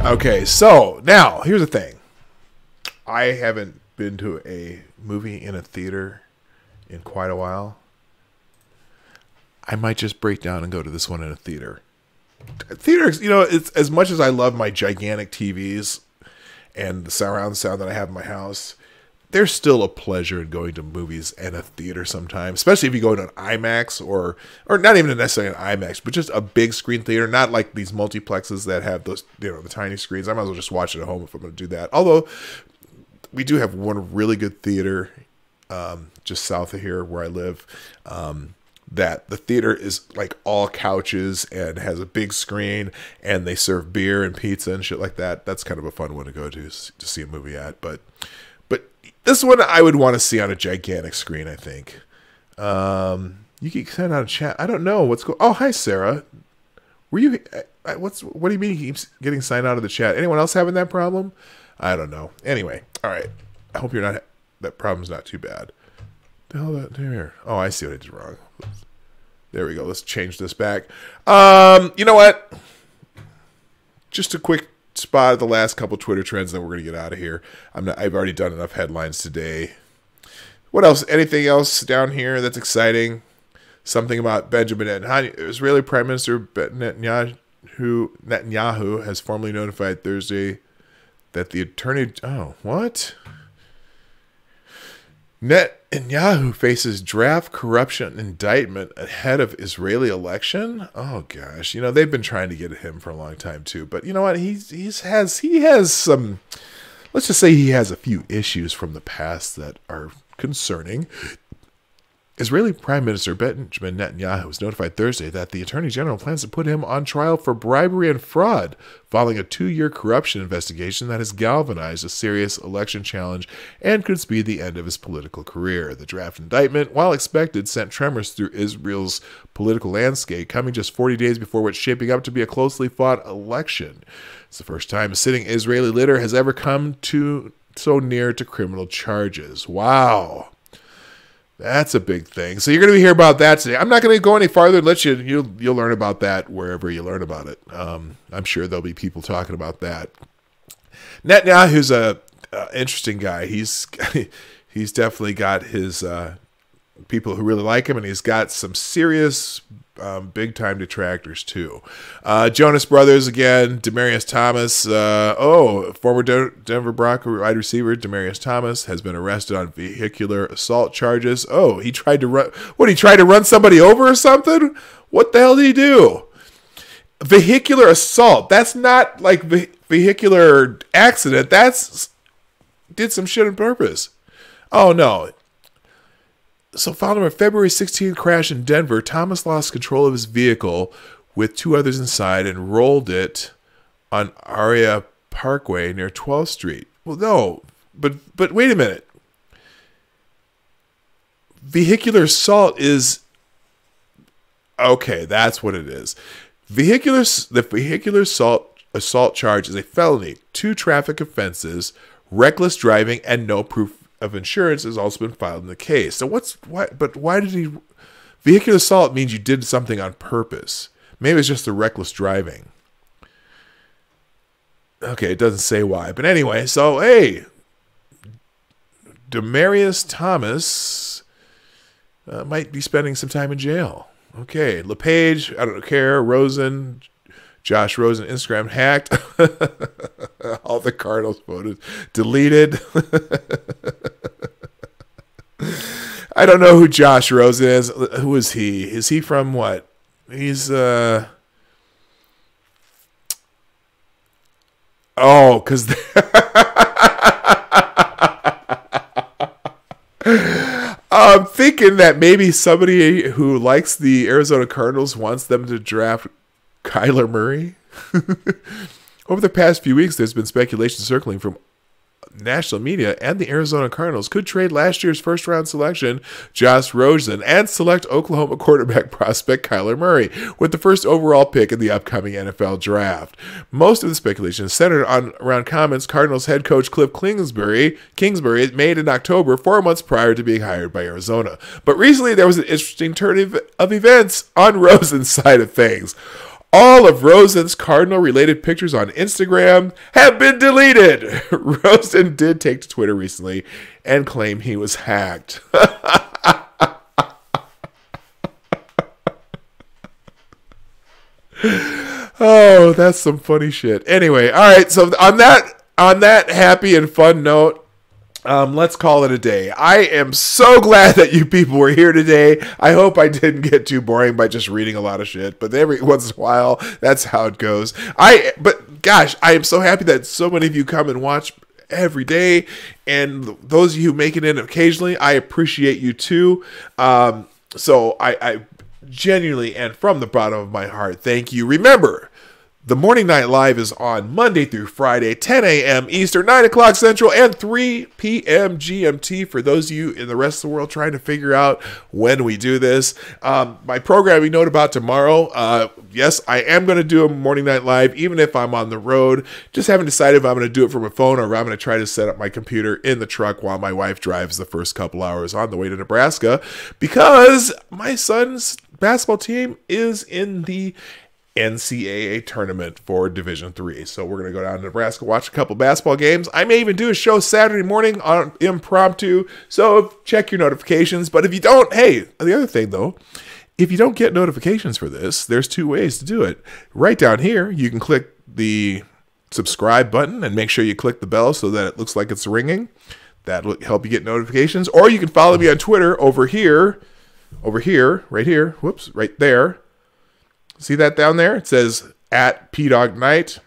[SPEAKER 1] Okay, so now here's the thing. I haven't been to a movie in a theater in quite a while. I might just break down and go to this one in a theater. Theaters, you know, it's as much as I love my gigantic TVs and the surround sound that I have in my house, there's still a pleasure in going to movies and a theater sometimes, especially if you go to an IMAX or not even necessarily an IMAX, but just a big screen theater, not like these multiplexes that have those, you know, the tiny screens. I might as well just watch it at home if I'm going to do that. Although we do have one really good theater just south of here where I live, that the theater is like all couches and has a big screen, and they serve beer and pizza and shit like that. That's kind of a fun one to go to see a movie at. But this one I would want to see on a gigantic screen, I think. You can send out a chat. I don't know what's going. Oh, hi Sarah. Were you? What do you mean he keeps getting signed out of the chat? Anyone else having that problem? I don't know. Anyway, all right. I hope you're not. That problem's not too bad. The hell that there? Oh, I see what I did wrong. There we go. Let's change this back. You know what? Just a quick spot of the last couple Twitter trends, then we're gonna get out of here. I've already done enough headlines today. What else? Anything else down here that's exciting? Something about Benjamin Netanyahu. Israeli Prime Minister Netanyahu has formally notified Thursday that the attorney... Oh, what? Netanyahu faces draft corruption indictment ahead of Israeli election. Oh gosh, you know they've been trying to get at him for a long time too. But you know what? He has some. Let's just say he has a few issues from the past that are concerning. Israeli Prime Minister Benjamin Netanyahu was notified Thursday that the Attorney General plans to put him on trial for bribery and fraud following a 2-year corruption investigation that has galvanized a serious election challenge and could speed the end of his political career. The draft indictment, while expected, sent tremors through Israel's political landscape, coming just 40 days before what's shaping up to be a closely fought election. It's the first time a sitting Israeli leader has ever come so near to criminal charges. Wow. That's a big thing. So you're going to hear about that today. I'm not going to go any farther and let you'll learn about that wherever you learn about it. I'm sure there'll be people talking about that. Netanyahu's a interesting guy. He's definitely got his people who really like him, and he's got some serious big-time detractors, too. Jonas Brothers, again, Demaryius Thomas. Former Denver Broncos wide receiver Demaryius Thomas has been arrested on vehicular assault charges. Oh, he tried to run... What, he tried to run somebody over or something? What the hell did he do? Vehicular assault. That's not like vehicular accident. That's... Did some shit on purpose. Oh, no. So following a February 16th crash in Denver, Thomas lost control of his vehicle with 2 others inside and rolled it on Aria Parkway near 12th Street. Well, no, but wait a minute. Vehicular assault is... Okay, that's what it is. The vehicular assault charge is a felony, 2 traffic offenses, reckless driving, and no proof of insurance has also been filed in the case. So why did he... Vehicular assault means you did something on purpose. Maybe it's just the reckless driving. Okay, it doesn't say why. But anyway, so, hey, Demaryius Thomas might be spending some time in jail. Okay, LePage, I don't care, Rosen, Josh Rosen, Instagram hacked. All the Cardinals photos deleted. I don't know who Josh Rosen is. Who is he? Is he from what? He's because I'm thinking that maybe somebody who likes the Arizona Cardinals wants them to draft Kyler Murray. Over the past few weeks, there's been speculation circling from national media and the Arizona Cardinals could trade last year's first-round selection, Josh Rosen, and select Oklahoma quarterback prospect Kyler Murray with the first overall pick in the upcoming NFL draft. Most of the speculation is centered around comments Cardinals head coach Cliff Kingsbury made in October, 4 months prior to being hired by Arizona. But recently, there was an interesting turn of events on Rosen's side of things. All of Rosen's Cardinal-related pictures on Instagram have been deleted. Rosen did take to Twitter recently and claim he was hacked. Oh, that's some funny shit. Anyway, all right. So on that happy and fun note, let's call it a day. I am so glad that you people were here today. I hope I didn't get too boring by just reading a lot of shit, but every once in a while, that's how it goes. But gosh, I am so happy that so many of you come and watch every day, and those of you who make it in occasionally, I appreciate you too. So I genuinely and from the bottom of my heart, thank you. Remember, the Morning Night Live is on Monday through Friday, 10 a.m. Eastern, 9 o'clock Central, and 3 p.m. GMT for those of you in the rest of the world trying to figure out when we do this. My programming note about tomorrow, yes, I am going to do a Morning Night Live, even if I'm on the road. Just haven't decided if I'm going to do it from a phone or if I'm going to try to set up my computer in the truck while my wife drives the first couple hours on the way to Nebraska, because my son's basketball team is in the NCAA tournament for Division III. So we're going to go down to Nebraska, watch a couple basketball games. I may even do a show Saturday morning on impromptu. So check your notifications. But if you don't, hey, the other thing though, if you don't get notifications for this, there's two ways to do it. Right down here, you can click the subscribe button and make sure you click the bell so that it looks like it's ringing. That'll help you get notifications. Or you can follow me on Twitter over here, right here, whoops, right there. See that down there? It says at Dawg Knight.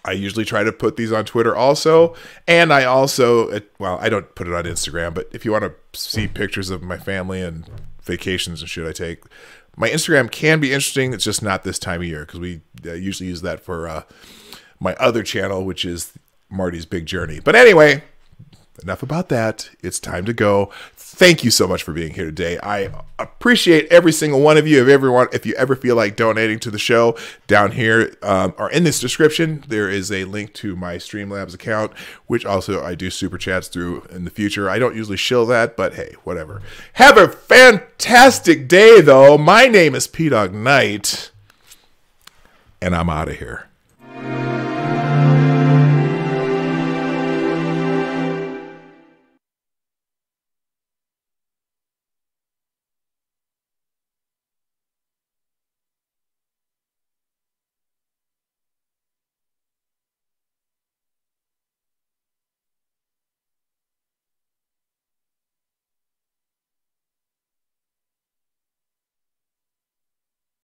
[SPEAKER 1] I usually try to put these on Twitter also. And I also, well, I don't put it on Instagram, but if you want to see pictures of my family and vacations and shit I take, my Instagram can be interesting. It's just not this time of year because we usually use that for my other channel, which is Marty's Big Journey. But anyway, enough about that. It's time to go. Thank you so much for being here today. I appreciate every single one of you. If you ever feel like donating to the show, down here or in this description, there is a link to my Streamlabs account, which also I do super chats through in the future. I don't usually shill that, but hey, whatever. Have a fantastic day, though. My name is Dawg Knight, and I'm out of here.